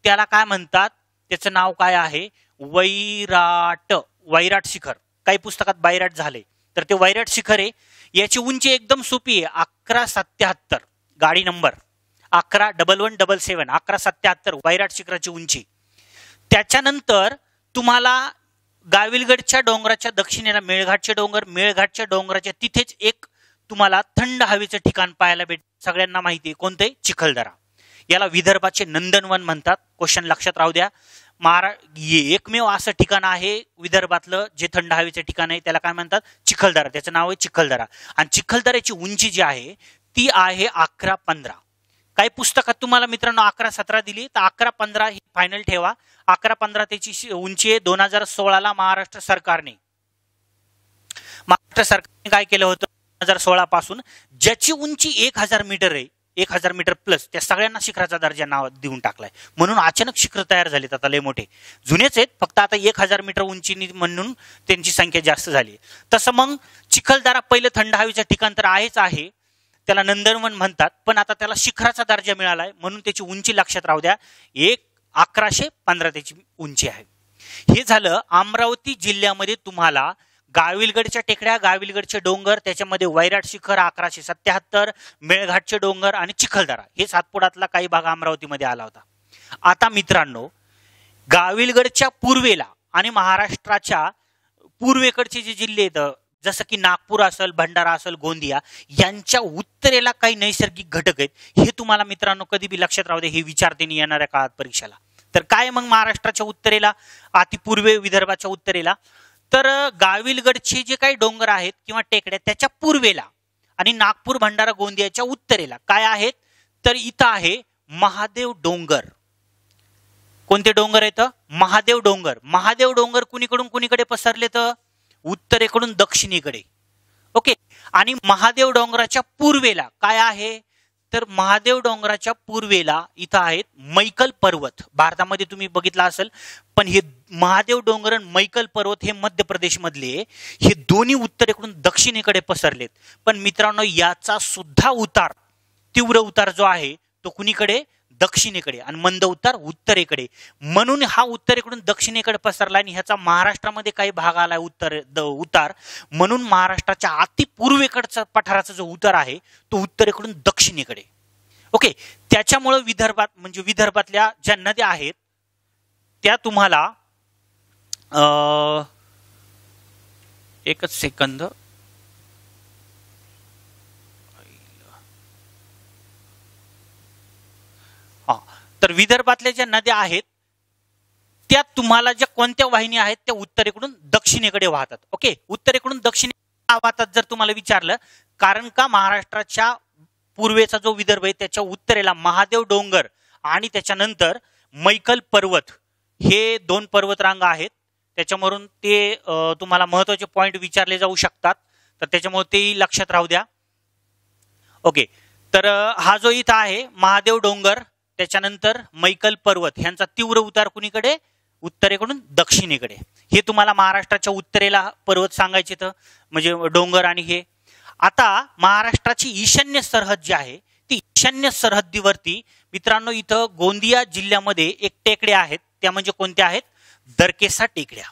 त्याला काय म्हणतात? त्याचं नाव काय आहे? वैराट शिखर. काही पुस्तकात बैराट झाले, तर ते वैराट शिखर आहे. याची उंची एकदम सोपी आहे, 1177. गाडी नंबर 111177, 1177 वैराट शिखराची उंची. त्याच्यानंतर तुम्हाला गाविलगडच्या डोंगराच्या दक्षिणेला मेळघाटचे डोंगर, मेळघाटच्या डोंगराच्या तिथेच एक तुम्हाला थंड हवेचं ठिकाण पाहायला भेट. सगळ्यांना माहिती आहे कोणते? चिखलदरा. याला विदर्भाचे नंदनवन म्हणतात. क्वेश्चन लक्षात राहू द्या. एकमेव असं ठिकाण आहे विदर्भातलं जे थंड हवेचं ठिकाण आहे, त्याला काय म्हणतात? चिखलदरा. त्याचं नाव आहे चिखलदरा. आणि चिखलदऱ्याची उंची जी आहे ती आहे 1115. काही पुस्तकात तुम्हाला मित्रांनो 1117 दिली, तर 1115 ही फायनल ठेवा. 1115 त्याची उंची आहे. 2016ला महाराष्ट्र सरकारने काय केलं होतं? 2016 पासून ज्याची उंची 1000 मीटर आहे, 1000 मीटर प्लस, त्या सगळ्यांना शिखराचा दर्जा नाव देऊन टाकलाय. म्हणून अचानक शिखर तयार झालेत. आता लय मोठे जुनेच आहेत, फक्त आता 1000 मीटर उंची म्हणून त्यांची संख्या जास्त झाली. तसं मग चिखलदरा पहिलं थंड हवेचं ठिकाण तर आहेच आहे, त्याला नंदनवन म्हणतात, पण आता त्याला शिखराचा दर्जा मिळालाय म्हणून त्याची उंची लक्षात राहू द्या. 1115 त्याची उंची आहे. हे झालं अमरावती जिल्ह्यामध्ये तुम्हाला गाविलगडच्या टेकड्या, गाविलगडचे डोंगर, त्याच्यामध्ये वैराट शिखर 1177, मेळघाटचे डोंगर आणि चिखलदरा, हे सातपुड्यातला काही भाग अमरावतीमध्ये आला होता. आता मित्रांनो गाविलगडच्या पूर्वेला आणि महाराष्ट्राच्या पूर्वेकडचे जे जिल्हे आहेत जसं की नागपूर असेल, भंडारा असेल, गोंदिया यांच्या उत्तरेला काही नैसर्गिक घटक आहेत. हे तुम्हाला मित्रांनो कधी बी लक्षात राहू दे, हे विचारते येणाऱ्या काळात परीक्षेला. तर काय मग महाराष्ट्राच्या उत्तरेला, अतिपूर्वे विदर्भाच्या उत्तरेला, तर गाविलगडचे जे काही डोंगर आहेत किंवा टेकड्या त्याच्या पूर्वेला आणि नागपूर, भंडारा, गोंदियाच्या उत्तरेला काय आहेत, तर इथं आहे महादेव डोंगर. कोणते डोंगर आहेत? महादेव डोंगर. महादेव डोंगर कुणीकडून कुणीकडे पसरले तर उत्तरेकडून दक्षिणेकडे. ओके. आणि महादेव डोंगराच्या पूर्वेला काय आहे, तर महादेव डोंगराच्या पूर्वेला इथं आहेत मैकल पर्वत. भारतामध्ये तुम्ही बघितला असेल, पण हे महादेव डोंगर आणि मैकल पर्वत हे मध्य प्रदेश मधले, हे दोन्ही उत्तरेकडून दक्षिणेकडे पसरलेत. पण मित्रांनो याचा सुद्धा उतार, तीव्र उतार जो आहे तो कुणीकडे, दक्षिणेकडे, आणि मंद उतार उत्तरेकडे. म्हणून हा उत्तरेकडून दक्षिणेकडे पसरला आणि ह्याचा महाराष्ट्रामध्ये काही भाग आलाय उतार. म्हणून महाराष्ट्राच्या अति पूर्वेकडचा पठाराचा जो उतार आहे तो उत्तरेकडून दक्षिणेकडे. ओके. त्याच्यामुळे विदर्भात म्हणजे विदर्भातल्या ज्या नद्या आहेत त्या तुम्हाला एकच सेकंद, तर विदर्भातल्या ज्या नद्या आहेत त्या तुम्हाला ज्या कोणत्या वाहिनी आहेत त्या उत्तरेकडून दक्षिणेकडे वाहतात. ओके. उत्तरेकडून दक्षिणेकडे वाहतात जर तुम्हाला विचारलं, कारण का महाराष्ट्राच्या पूर्वेचा जो विदर्भ आहे त्याच्या उत्तरेला महादेव डोंगर आणि त्याच्यानंतर मैकल पर्वत हे दोन पर्वतरांगा आहेत. त्याच्यावरून ते तुम्हाला महत्वाचे पॉइंट विचारले जाऊ शकतात, तर त्याच्यामुळे तेही लक्षात राहू द्या. ओके. तर हा जो इथं आहे महादेव डोंगर, त्याच्यानंतर मैकल पर्वत, ह्यांचा तीव्र उतार कुणीकडे, उत्तरेकडून दक्षिणेकडे. हे तुम्हाला महाराष्ट्राच्या उत्तरेला पर्वत सांगायचे तर म्हणजे डोंगर. आणि हे आता महाराष्ट्राची ईशान्य सरहद जी आहे ती ईशान्य सरहद्दीवरती मित्रांनो इथं गोंदिया जिल्ह्यामध्ये एक टेकड्या आहेत, त्या म्हणजे कोणत्या आहेत, दरकेसा टेकड्या.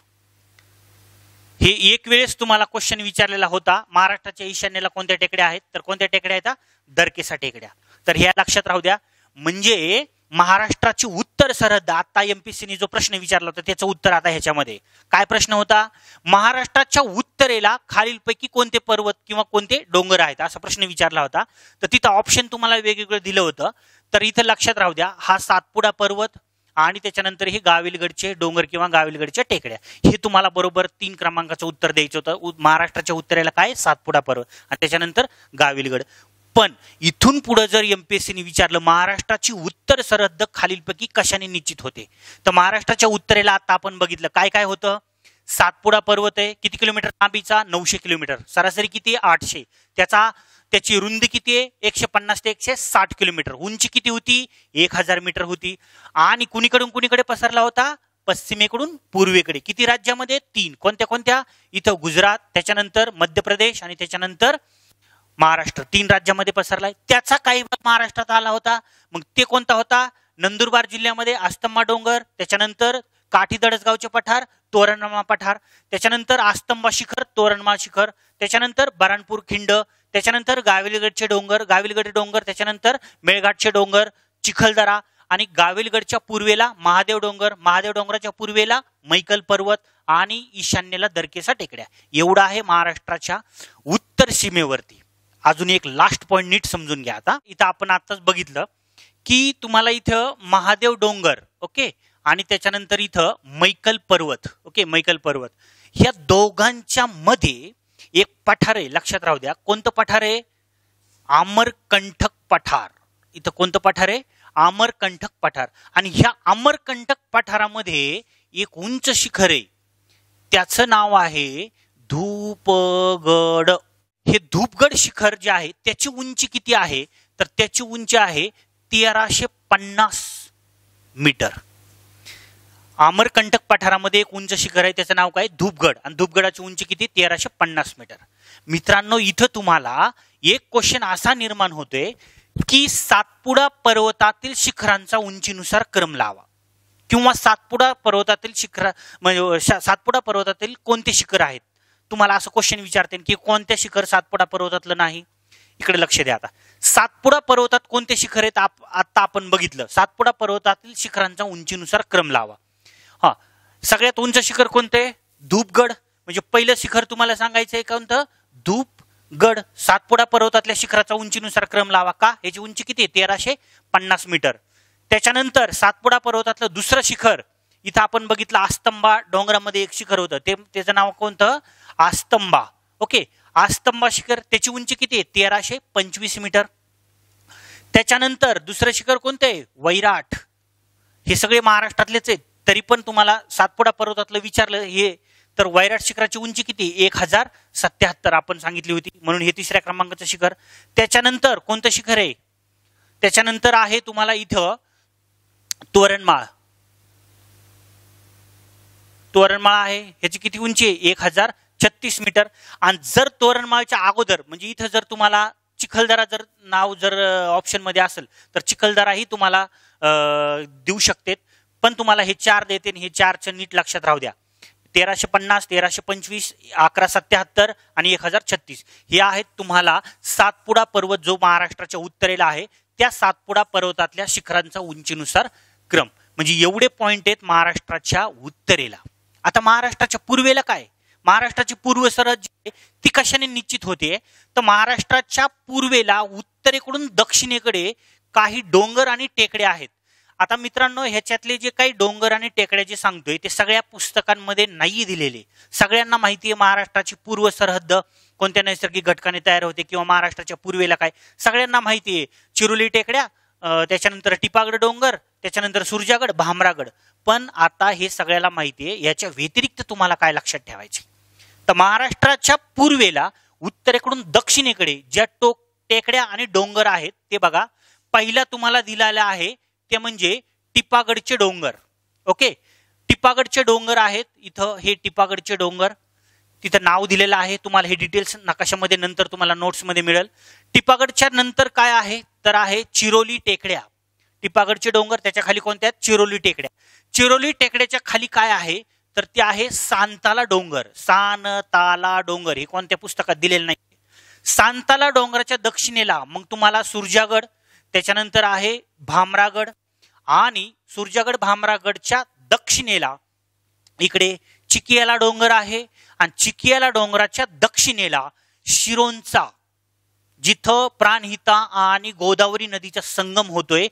हे एक वेळेस तुम्हाला क्वेश्चन विचारलेला होता, महाराष्ट्राच्या ईशान्येला कोणत्या टेकड्या आहेत, तर कोणत्या टेकड्या आहेत, दरकेसा टेकड्या. तर ह्या लक्षात राहू द्या. म्हणजे महाराष्ट्राची उत्तर सरहद, आता एमपीसीने जो प्रश्न विचारला होता त्याचं उत्तर आता ह्याच्यामध्ये काय प्रश्न होता, महाराष्ट्राच्या उत्तरेला खालीलपैकी कोणते पर्वत किंवा कोणते डोंगर आहेत असा प्रश्न विचारला होता. तर तिथं ऑप्शन तुम्हाला वेगवेगळं दिलं होतं. तर इथं लक्षात राहू द्या, हा सातपुडा पर्वत आणि त्याच्यानंतर हे गाविलगडचे डोंगर किंवा गाविलगडच्या टेकड्या, हे तुम्हाला बरोबर 3 क्रमांकाचं उत्तर द्यायचं होतं. महाराष्ट्राच्या उत्तरेला काय, सातपुडा पर्वत आणि त्याच्यानंतर गाविलगड. पण इथून पुढे जर एमपीएससीने विचारलं महाराष्ट्राची उत्तर सरहद्द खालीलपैकी कशाने निश्चित होते, तर महाराष्ट्राच्या उत्तरेला आता आपण बघितलं काय काय होतं, सातपुडा पर्वत आहे, किती किलोमीटर लांबीचा, 900 किलोमीटर, सरासरी किती आहे, 800. त्याची रुंदी किती आहे, 150 ते 160 किलोमीटर, उंची किती होती, 1000 मीटर होती. आणि कुणीकडून कुणीकडे पसरला होता, पश्चिमेकडून पूर्वेकडे. किती राज्यामध्ये, 3. कोणत्या कोणत्या, इथं गुजरात, त्याच्यानंतर मध्य प्रदेश आणि त्याच्यानंतर महाराष्ट्र, 3 राज्यामध्ये पसरलाय. त्याचा काही भाग महाराष्ट्रात आला होता. मग ते कोणता होता, नंदुरबार जिल्ह्यामध्ये आस्तंबा डोंगर, त्याच्यानंतर काठी दडसगावचे पठार, तोरणमाळ पठार, त्याच्यानंतर आस्तंबा शिखर, तोरणमाळ शिखर, त्याच्यानंतर बराणपूर खिंड, त्याच्यानंतर गाविलगडचे डोंगर, त्याच्यानंतर मेळघाटचे डोंगर, चिखलदरा, आणि गाविलगडच्या पूर्वेला महादेव डोंगर, महादेव डोंगराच्या पूर्वेला मैकल पर्वत आणि ईशान्येला दरकेसा टेकड्या. एवढा आहे महाराष्ट्राच्या उत्तर सीमेवरती. अजून एक लास्ट पॉइंट नीट समजून घ्या. आता इथं आपण आताच बघितलं की तुम्हाला इथं महादेव डोंगर, ओके, आणि त्याच्यानंतर इथं मैकल पर्वत, ओके, मैकल पर्वत, ह्या दोघांच्या मध्ये एक पठार आहे, लक्षात राहू द्या. कोणतं पठार आहे, अमरकंटक पठार. इथं कोणतं पठार आहे, अमरकंटक पठार. आणि ह्या अमरकंटक पठारामध्ये एक उंच शिखर आहे, त्याचं नाव आहे धूपगड. हे धूपगड शिखर जे आहे त्याची उंची किती आहे, तर त्याची उंची आहे 1350 मीटर. अमरकंटक पठारामध्ये एक उंच शिखर आहे, त्याचं नाव काय, धूपगड, आणि धूपगडाची उंची किती, 1350 मीटर. मित्रांनो इथं तुम्हाला एक क्वेश्चन असा निर्माण होतोय की सातपुडा पर्वतातील शिखरांचा उंचीनुसार क्रम लावा, किंवा सातपुडा पर्वतातील शिखर म्हणजे सातपुडा पर्वतातील कोणते शिखर आहेत. तुम्हाला असं क्वेश्चन विचारते की कोणत्या शिखर सातपुडा पर्वतातलं नाही. इकडे लक्ष द्या. आता सातपुडा पर्वतात कोणते शिखर आहेत आता आपण बघितलं. सातपुडा पर्वतातील शिखरांचा उंचीनुसार क्रम लावा. सगळ्यात उंच शिखर कोणतं आहे? धूपगड. म्हणजे पहिलं शिखर तुम्हाला सांगायचं आहे कोणतं? धूपगड. सातपुडा पर्वतातल्या शिखराचा उंचीनुसार क्रम लावा. का? याची उंची किती आहे? 1350 मीटर. त्याच्यानंतर सातपुडा पर्वतातलं दुसरं शिखर इथं आपण बघितलं आस्तंबा डोंगरामध्ये एक शिखर होतं, त्याचं नाव कोणतं? आस्तंबा. ओके, आस्तंबा शिखर, त्याची उंची किती आहे? 1325 मीटर. त्याच्यानंतर दुसरं शिखर कोणतं आहे? वैराट. हे सगळे महाराष्ट्रातलेच आहेत, तरी पण तुम्हाला सातपुडा पर्वतातलं विचारलं हे तर वैराट शिखराची उंची किती? 1077 आपण सांगितली होती, म्हणून हे तिसऱ्या क्रमांकाचं शिखर. त्याच्यानंतर कोणतं शिखर आहे? त्याच्यानंतर आहे तुम्हाला इथं तोरणमाळ. तोरणमाळ आहे, ह्याची किती उंची आहे? 1036 मीटर. आणि जर तोरणमाळच्या अगोदर म्हणजे इथं जर तुम्हाला चिखलदरा जर नाव जर ऑप्शन मध्ये असेल तर चिखलदरा ही तुम्हाला देऊ शकते, पण तुम्हाला हे 4 देते आणि हे 4चं नीट लक्षात राहू द्या. 1350, 1325, 1177 आणि 1036 हे आहेत तुम्हाला सातपुडा पर्वत जो महाराष्ट्राच्या उत्तरेला आहे त्या सातपुडा पर्वतातल्या शिखरांचा उंचीनुसार क्रम. म्हणजे एवढे पॉइंट आहेत महाराष्ट्राच्या उत्तरेला. आता महाराष्ट्राच्या पूर्वेला काय? महाराष्ट्राची पूर्व सरहद जी ती कशाने निश्चित होते? तर महाराष्ट्राच्या पूर्वेला उत्तरेकडून दक्षिणेकडे काही डोंगर आणि टेकड्या आहेत. आता मित्रांनो, ह्याच्यातले जे काही डोंगर आणि टेकड्या जे सांगतोय ते सगळ्या पुस्तकांमध्ये नाही दिलेले. सगळ्यांना माहिती आहे महाराष्ट्राची पूर्व सरहद्द कोणत्या नैसर्गिक घटकाने तयार होते किंवा महाराष्ट्राच्या पूर्वेला काय, सगळ्यांना माहिती आहे. चिरोली टेकड्या, त्याच्यानंतर टिपागड डोंगर, त्याच्यानंतर सुरजागड, भामरागड. पण आता हे सगळ्याला माहिती आहे, याच्या व्यतिरिक्त तुम्हाला काय लक्षात ठेवायचे? तर महाराष्ट्राच्या पूर्वेला उत्तरेकडून दक्षिणेकडे ज्या टेकड्या आणि डोंगर आहेत ते बघा. पहिला तुम्हाला दिलेला आहे ते म्हणजे टिपागडचे डोंगर. ओके, टिपागडचे डोंगर आहेत. इथं हे टिपागडचे डोंगर, तिथं नाव दिलेलं आहे. तुम्हाला हे डिटेल्स नकाशामध्ये नंतर तुम्हाला नोट्समध्ये मिळेल. टिपागडच्या नंतर काय आहे तर आहे चिरोली टेकड्या. टिपागडचे डोंगर, त्याच्या खाली कोणत्या आहेत? चिरोली टेकड्या. चिरोली टेकड्याच्या खाली काय आहे तर ते आहे सांताला डोंगर. सांताला डोंगर हे कोणत्या पुस्तकात दिलेलं नाही. सांताला डोंगराच्या दक्षिणेला मग तुम्हाला सुरजागड, त्याच्यानंतर आहे भामरागड आणि सुरजागड भामरागडच्या दक्षिणेला इकडे चिकियाला डोंगर आहे आणि चिकियाला डोंगराच्या दक्षिणेला शिरोंचा, जिथं प्राणहिता आणि गोदावरी नदीचा संगम होतोय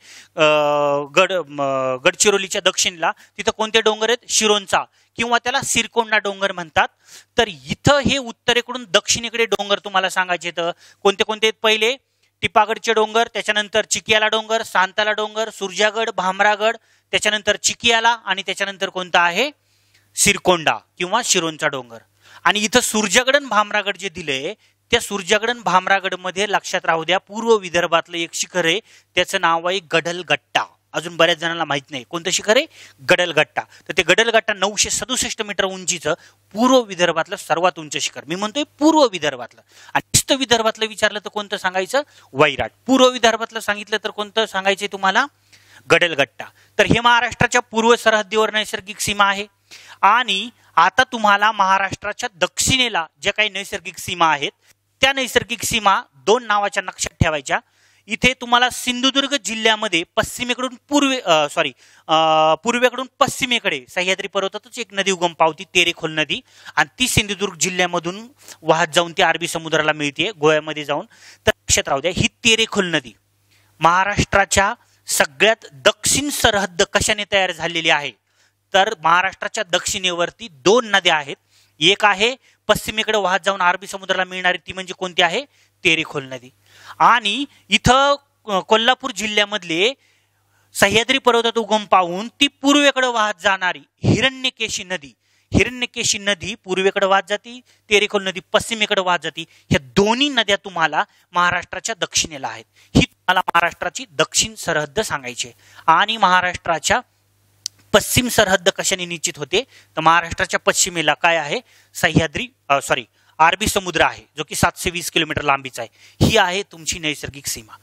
गडचिरोलीच्या दक्षिणेला, तिथं कोणते डोंगर आहेत? शिरोंचा किंवा त्याला सिरकोंडा डोंगर म्हणतात. तर इथं हे उत्तरेकडून दक्षिणेकडे डोंगर तुम्हाला सांगायचे तर कोणते कोणते आहेत? पहिले टिपागडचे डोंगर, त्याच्यानंतर चिकियाला डोंगर, सांताला डोंगर, सुरजागड, भामरागड, त्याच्यानंतर चिकियाला आणि त्याच्यानंतर कोणता आहे? सिरकोंडा किंवा शिरोंचा डोंगर. आणि इथं सुरजागड आणि भामरागड जे दिले त्या सुरजागड आणि भामरागड मध्ये लक्षात राहू द्या पूर्व विदर्भातलं एक शिखर आहे, त्याचं नाव आहे गडलगट्टा. अजून बऱ्याच जणांना माहित नाही कोणतं शिखर आहे? गडलगट्टा. तर ते गडलगट्टा 967 मीटर उंचीचं पूर्व विदर्भातलं सर्वात उंच शिखर. मी म्हणतोय पूर्व विदर्भातलं. आणि ईस्ट विदर्भातलं विचारलं तर कोणतं सांगायचं? वैराट. पूर्व विदर्भातलं सांगितलं तर कोणतं सांगायचंय तुम्हाला? गडलगट्टा. तर हे महाराष्ट्राच्या पूर्व सरहद्दीवर नैसर्गिक सीमा आहे. आणि आता तुम्हाला महाराष्ट्राच्या दक्षिणेला ज्या काही नैसर्गिक सीमा आहेत त्या नैसर्गिक सीमा 2 नावाच्या नक्षात ठेवायच्या. इथे तुम्हाला सिंधुदुर्ग जिल्ह्यामध्ये पश्चिमेकडून पूर्वेकडून पश्चिमेकडे सह्याद्री पर्वतातच एक नदी उगम पावती, तेरेखोल नदी, आणि ती सिंधुदुर्ग जिल्ह्यामधून वाहत जाऊन ती अरबी समुद्राला मिळते गोव्यामध्ये जाऊन. तर लक्षात राहू द्या ही तेरेखोल नदी महाराष्ट्राच्या सगळ्यात दक्षिण सरहद्द कशाने तयार झालेली आहे तर महाराष्ट्राच्या दक्षिणेवरती 2 नद्या आहेत. एक आहे पश्चिमेकडे वाहत जाऊन अरबी समुद्राला मिळणारी, ती म्हणजे कोणती आहे? तेरेखोल नदी. आणि इथं कोल्हापूर जिल्ह्यामधले सह्याद्री पर्वतात उगम पाहून ती पूर्वेकडे वाहत जाणारी हिरण्यकेशी नदी पूर्वेकडे वाहत जाती, तेरेखोल नदी पश्चिमेकडे वाहत जाती. ह्या दोन्ही नद्या तुम्हाला महाराष्ट्राच्या दक्षिणेला आहेत. ही तुम्हाला महाराष्ट्राची दक्षिण सरहद्द सांगायची. आणि महाराष्ट्राच्या पश्चिम सरहद्द कशाने निश्चित होते तर महाराष्ट्राच्या पश्चिमेला काय आहे? अरबी समुद्र आहे जो की 720 किलोमीटर लांबीचा आहे. ही आहे तुमची नैसर्गिक सीमा.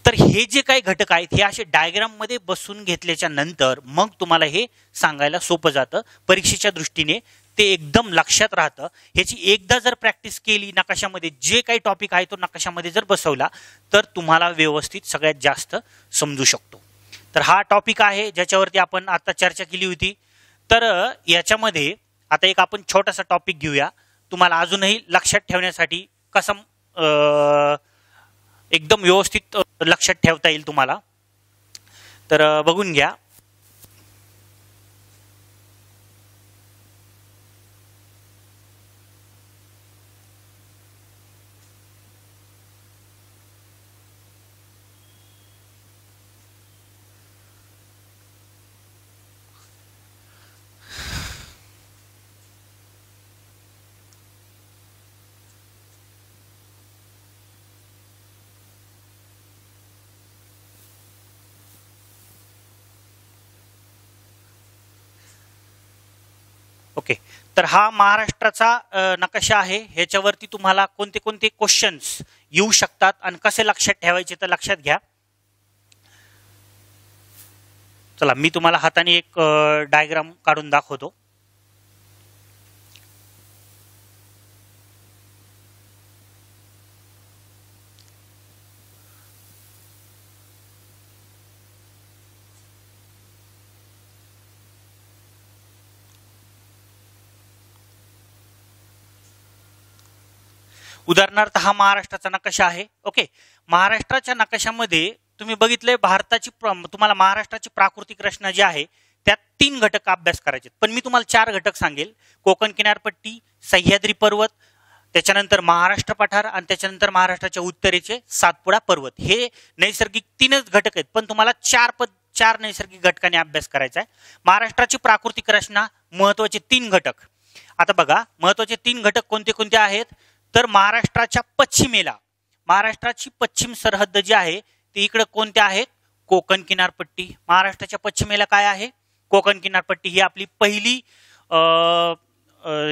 तर हे जे काही घटक आहेत हे असे डायग्राम मध्ये बसून घेतल्याच्या नंतर मग तुम्हाला हे सांगायला सोपं जातं. परीक्षेच्या दृष्टीने ते एकदम लक्षात राहतं. ह्याची एकदा जर प्रॅक्टिस केली, नकाशामध्ये जे काही टॉपिक आहे तो नकाशामध्ये जर बसवला तर तुम्हाला व्यवस्थित सगळ्यात जास्त समजू शकतो. तर हा टॉपिक आहे ज्याच्यावरती आपण आता चर्चा केली होती. तर याच्यामध्ये आता एक आपण छोटासा टॉपिक घेऊया, तुम्हाला अजूनही लक्षात ठेवण्यासाठी कसं एकदम व्यवस्थित लक्षात ठेवता येईल तुम्हाला. तर बघून घ्या. ओके, तर हा महाराष्ट्राचा नकाशा आहे. ह्याच्यावरती तुम्हाला कोणते कोणते क्वेश्चन्स येऊ शकतात आणि कसे लक्षात ठेवायचे तर लक्षात घ्या. चला मी तुम्हाला हाताने एक डायग्राम काढून दाखवतो. उदाहरणार्थ हा महाराष्ट्राचा नकाशा आहे. ओके, महाराष्ट्राच्या नकाशामध्ये तुम्ही बघितलंय भारताची तुम्हाला महाराष्ट्राची प्राकृतिक रचना जी आहे त्यात 3 घटक अभ्यास करायचे, पण मी तुम्हाला 4 घटक सांगेल. कोकण किनारपट्टी, सह्याद्री पर्वत, त्याच्यानंतर महाराष्ट्र पठार आणि त्याच्यानंतर महाराष्ट्राच्या उत्तरेचे सातपुडा पर्वत. हे नैसर्गिक 3च घटक आहेत, पण तुम्हाला 4 नैसर्गिक घटकांनी अभ्यास करायचा आहे. महाराष्ट्राची प्राकृतिक रचना महत्वाचे 3 घटक. आता बघा महत्वाचे 3 घटक कोणते कोणते आहेत. तर महाराष्ट्राच्या पश्चिमेला महाराष्ट्राची पश्चिम सरहद्द जी आहे ती इकडे कोणत्या आहेत, कोकण किनारपट्टी. महाराष्ट्राच्या पश्चिमेला काय आहे, कोकण किनारपट्टी. ही आपली पहिली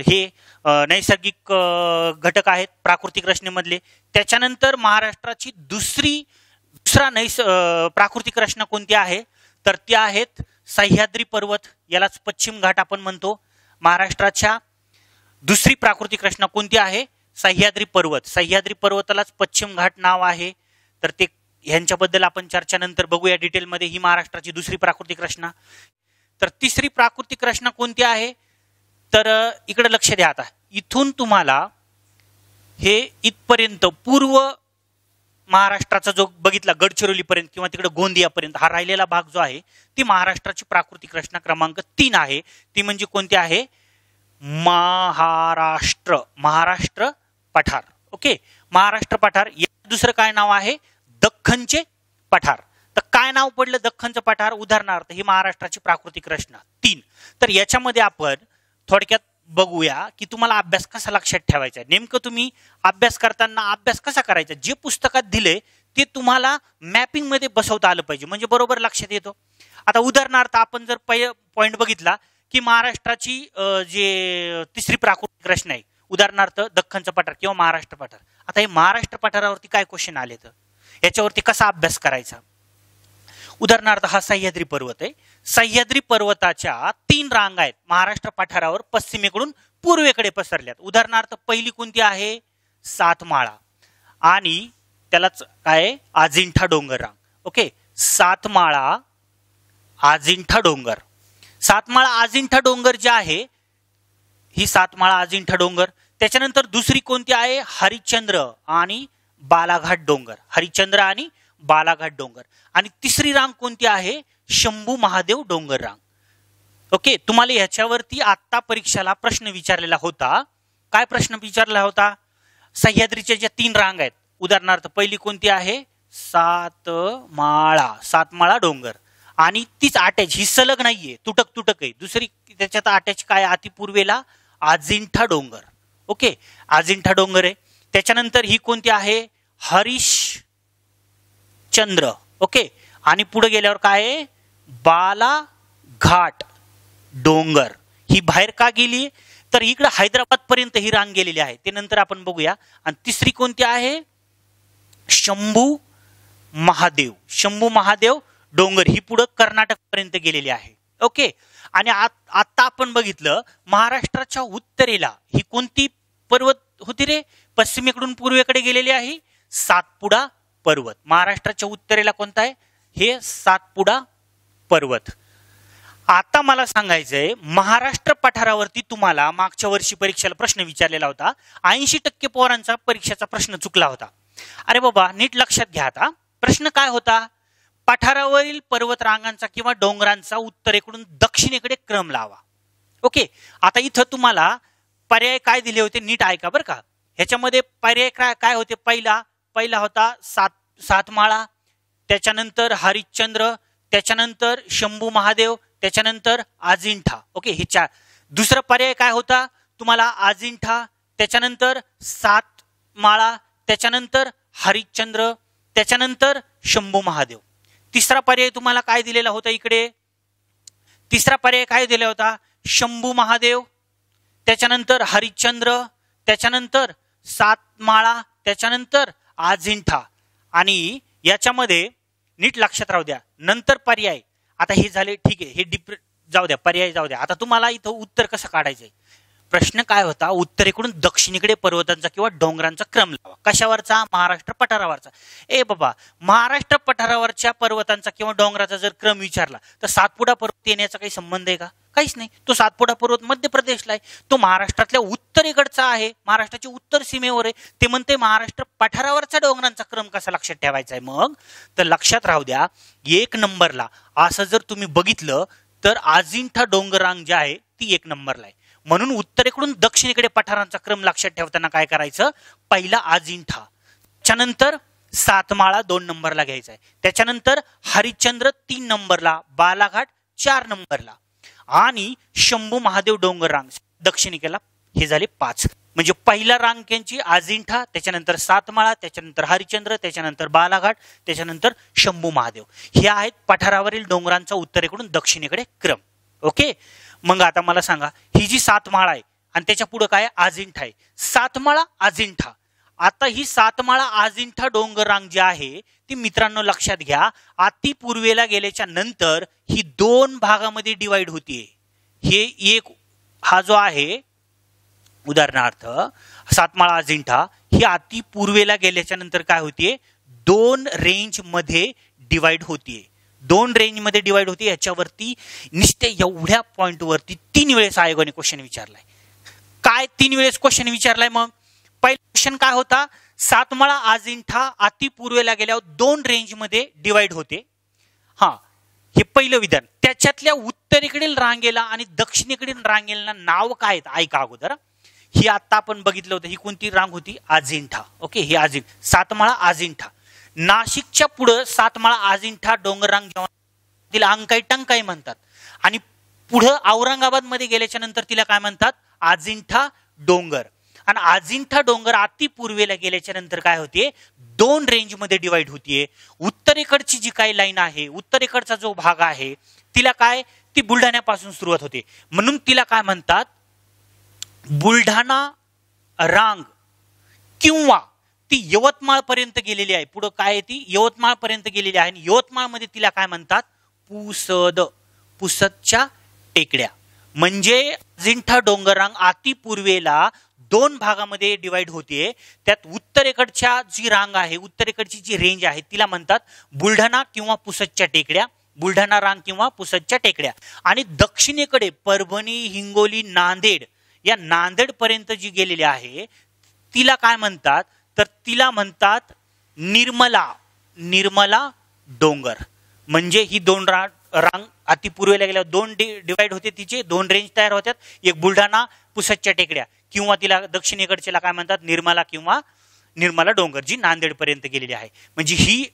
हे नैसर्गिक घटक आहेत प्राकृतिक रचनेमधले. त्याच्यानंतर महाराष्ट्राची दुसरा प्राकृतिक रचना कोणती आहे तर ती आहेत सह्याद्री पर्वत, यालाच पश्चिम घाट आपण म्हणतो. महाराष्ट्राच्या दुसरी प्राकृतिक रचना कोणती आहे, सह्याद्री पर्वत. सह्याद्री पर्वतालाच पश्चिम घाट नाव आहे. तर ते ह्यांच्याबद्दल आपण चर्चा नंतर बघूया डिटेलमध्ये. ही महाराष्ट्राची दुसरी प्राकृतिक रचना. तर तिसरी प्राकृतिक रचना कोणती आहे तर इकडे लक्ष द्या. आता इथून तुम्हाला हे इथपर्यंत पूर्व महाराष्ट्राचा जो बघितला गडचिरोली पर्यंत किंवा तिकडे गोंदियापर्यंत हा राहिलेला भाग जो आहे ती महाराष्ट्राची प्राकृतिक रचना क्रमांक 3 आहे. ती म्हणजे कोणती आहे, महाराष्ट्र पठार. ओके, महाराष्ट्र पठार. दुसरं काय नाव आहे, दख्खनचे पठार. तर काय नाव पडलं दख्खनचं पठार. उदाहरणार्थ ही महाराष्ट्राची प्राकृतिक रचना 3. तर याच्यामध्ये आपण थोडक्यात बघूया की तुम्हाला अभ्यास कसा लक्षात ठेवायचा आहे. नेमकं तुम्ही अभ्यास करताना अभ्यास कसा करायचा, जे पुस्तकात दिले ते तुम्हाला मॅपिंग मध्ये बसवता आलं पाहिजे, म्हणजे बरोबर लक्षात येतो. आता उदाहरणार्थ आपण जर पॉइंट बघितला की महाराष्ट्राची जे तिसरी प्राकृतिक रचना आहे उदाहरणार्थ दख्खनचं पठार किंवा महाराष्ट्र पठार. आता हे महाराष्ट्र पठारावरती काय क्वेश्चन आले तर याच्यावरती कसा अभ्यास करायचा. उदाहरणार्थ हा सह्याद्री पर्वत आहे. सह्याद्री पर्वताच्या 3 रांगा आहेत महाराष्ट्र पठारावर पश्चिमेकडून पूर्वेकडे पसरल्यात. उदाहरणार्थ पहिली कोणती आहे, सातमाळा आणि त्यालाच काय अजिंठा डोंगर रांग. ओके, सातमाळा अजिंठा डोंगर. सातमाळा अजिंठा डोंगर जे आहे ही सातमाळा अजिंठा डोंगर. त्याच्यानंतर दुसरी कोणती आहे, हरिश्चंद्र आणि बालाघाट डोंगर. हरिश्चंद्र आणि बालाघाट डोंगर. आणि तिसरी रांग कोणती आहे, शंभू महादेव डोंगर रांग. ओके, तुम्हाला याच्यावरती आता परीक्षेला प्रश्न विचारलेला होता. काय प्रश्न विचारला होता, सह्याद्रीच्या ज्या 3 रांग आहेत उदाहरणार्थ पहिली कोणती आहे, सातमाळा डोंगर आणि तीच अटॅच, ही सलग नाहीये, तुटक तुटक आहे. दुसरी त्याच्यात अटॅच काय, अतिपूर्वेला अजिंठा डोंगर. ओके, अजिंठा डोंगर आहे. त्याच्यानंतर ही कोणती आहे, हरिश्चंद्र. ओके, आणि पुढे गेल्यावर काय आहे, बालाघाट डोंगर. ही बाहेर का गेली तर इकडे हैदराबाद पर्यंत ही रांग गेलेली आहे, ते नंतर आपण बघूया. आणि तिसरी कोणती आहे, शंभू महादेव डोंगर. ही पुढे कर्नाटक पर्यंत गेलेली आहे. ओके, आणि आता आपण बघितलं महाराष्ट्राच्या उत्तरेला ही कोणती पर्वत होती रे, पश्चिमेकडून पूर्वेकडे गेलेली आहे, सातपुडा पर्वत. महाराष्ट्राच्या उत्तरेला कोणता आहे, हे सातपुडा पर्वत. आता मला सांगायचंय, महाराष्ट्र पठारावरती तुम्हाला मागच्या वर्षी परीक्षेला प्रश्न विचारलेला होता. 80% पोरांचा परीक्षेचा प्रश्न चुकला होता. अरे बाबा, नीट लक्षात घ्या. आता प्रश्न काय होता? पठारावरील पर्वत रांगांचा किंवा डोंगरांचा उत्तरेकडून दक्षिणेकडे क्रम लावा. ओके, आता इथं तुम्हाला पर्याय काय दिले होते नीट ऐका बरं का. ह्याच्यामध्ये पर्याय काय होते? पहिला होता सातमाळा, त्याच्यानंतर हरिश्चंद्र, त्याच्यानंतर शंभू महादेव, त्याच्यानंतर अजिंठा. ओके, हे चार. दुसरा पर्याय काय होता तुम्हाला? अजिंठा, त्याच्यानंतर सातमाळा, त्याच्यानंतर हरिश्चंद्र, त्याच्यानंतर शंभू महादेव. तिसरा पर्याय तुम्हाला काय दिलेला होता इकडे? तिसरा पर्याय काय दिला होता? शंभू महादेव, त्याच्यानंतर हरिश्चंद्र, त्याच्यानंतर सातमाळा, त्याच्यानंतर अजिंठा. आणि याच्यामध्ये नीट लक्षात राहू द्या, नंतर पर्याय. आता हे झाले, ठीक आहे, हे जाऊ द्या, पर्याय जाऊ द्या. आता तुम्हाला इथं उत्तर कसं काढायचंय? प्रश्न काय होता? उत्तरेकडून दक्षिणेकडे पर्वतांचा किंवा डोंगरांचा क्रम लावा. कशावरचा? महाराष्ट्र पठारावरचा. ए बाबा, महाराष्ट्र पठारावरच्या पर्वतांचा किंवा डोंगराचा जर क्रम विचारला तर सातपुडा पर्वत येण्याचा काही संबंध आहे का? काहीच नाही. तो सातपुडा पर्वत मध्य प्रदेशला आहे, तो महाराष्ट्रातल्या उत्तरेकडचा आहे, महाराष्ट्राच्या उत्तर सीमेवर आहे. ते म्हणते महाराष्ट्र पठारावरच्या डोंगरांचा क्रम कसा लक्षात ठेवायचा आहे मग? तर लक्षात राहू द्या, 1 नंबरला असं जर तुम्ही बघितलं तर अजिंठा डोंगरांग जी आहे ती 1 नंबरला आहे. म्हणून उत्तरेकडून दक्षिणेकडे पठारांचा क्रम लक्षात ठेवताना काय करायचं? पहिला अजिंठा, त्याच्यानंतर सातमाळा 2 नंबरला घ्यायचा आहे, त्याच्यानंतर हरिश्चंद्र 3 नंबरला, बालाघाट 4 नंबरला आणि शंभू महादेव डोंगर रांग दक्षिणेला. हे झाले 5. म्हणजे पहिला रांग यांची अजिंठा, त्याच्यानंतर सातमाळा, त्याच्यानंतर हरिश्चंद्र, त्याच्यानंतर बालाघाट, त्याच्यानंतर शंभू महादेव. हे आहेत पठारावरील डोंगरांचा उत्तरेकडून दक्षिणेकडे क्रम. ओके, मग आता मला सांगा, ही जी सातमाळा आहे आणि त्याच्या पुढे काय? अजिंठा आहे. सातमाळा अजिंठा. आता ही सातमाळा अजिंठा डोंगर रांग जी आहे ती मित्रांनो लक्षात घ्या, अति पूर्वेला गेल्याच्या नंतर ही 2 भागामध्ये डिवाइड होतीये. हे एक हा जो आहे उदाहरणार्थ सातमाळा अजिंठा ही अति पूर्वेला गेल्याच्या नंतर काय होतीये? 2 रेंज मध्ये डिवाइड होतीये. 2 रेंज मध्ये डिवाइड होती. याच्यावरती निश्चित एवढ्या पॉइंट वरती 3 वेळेस आयोगाने क्वेश्चन विचारलाय. काय 3 वेळेस क्वेश्चन विचारलाय? मग पहिला क्वेश्चन काय होता? सातमाळा अजिंठा अति पूर्वेला गेल्यावर 2 रेंज मध्ये डिवाइड होते. हा, हे पहिलं विधान. त्याच्यातल्या उत्तरेकडील रांगेला आणि दक्षिणेकडील रांगेला नाव काय आहेत ऐका अगोदर. ही आता आपण बघितलं होतं, ही कोणती रांग होती? अजिंठा. ओके, ही सातमाळा अजिंठा. नाशिकच्या पुढे सातमाळा अजिंठा डोंगररांग जेव्हा तिला अंकाई टंकाई म्हणतात आणि पुढे औरंगाबाद मध्ये गेल्याच्या नंतर तिला काय म्हणतात? अजिंठा डोंगर. आणि अजिंठा डोंगर अति पूर्वेला गेल्याच्या नंतर काय होते? 2 रेंज मध्ये डिवाइड होतीये. उत्तरेकडची जी काही लाईन आहे, उत्तरेकडचा जो भाग आहे तिला काय? ती बुलढाण्यापासून सुरुवात होते, म्हणून तिला काय म्हणतात? बुलढाणा रांग. किंवा ती यवतमाळ पर्यंत गेलेली आहे. पुढे काय आहे? ती यवतमाळ पर्यंत गेलेली आहे आणि यवतमाळ मध्ये तिला काय म्हणतात? पुसद. पुसदच्या टेकड्या. म्हणजे अजिंठा डोंगररांग अति पूर्वेला 2 भागामध्ये डिवाइड होते. त्यात उत्तरेकडच्या जी रांग आहे, उत्तरेकडची जी रेंज आहे तिला म्हणतात बुलढाणा किंवा पुसदच्या टेकड्या. बुलढाणा रांग किंवा पुसदच्या टेकड्या. आणि दक्षिणेकडे परभणी, हिंगोली, नांदेड या नांदेड पर्यंत जी गेलेली आहे तिला काय म्हणतात? तर तिला म्हणतात निर्मला. निर्मला डोंगर. म्हणजे ही 2 रांग अति पूर्वेला गेल्यावर 2 डिवाइड होते, तिचे 2 रेंज तयार होतात. एक बुलढाणा पुसदच्या टेकड्या किंवा तिला दक्षिणेकडच्याला काय म्हणतात? निर्मला किंवा निर्मला डोंगर, जी नांदेड पर्यंत गेलेली आहे. म्हणजे ही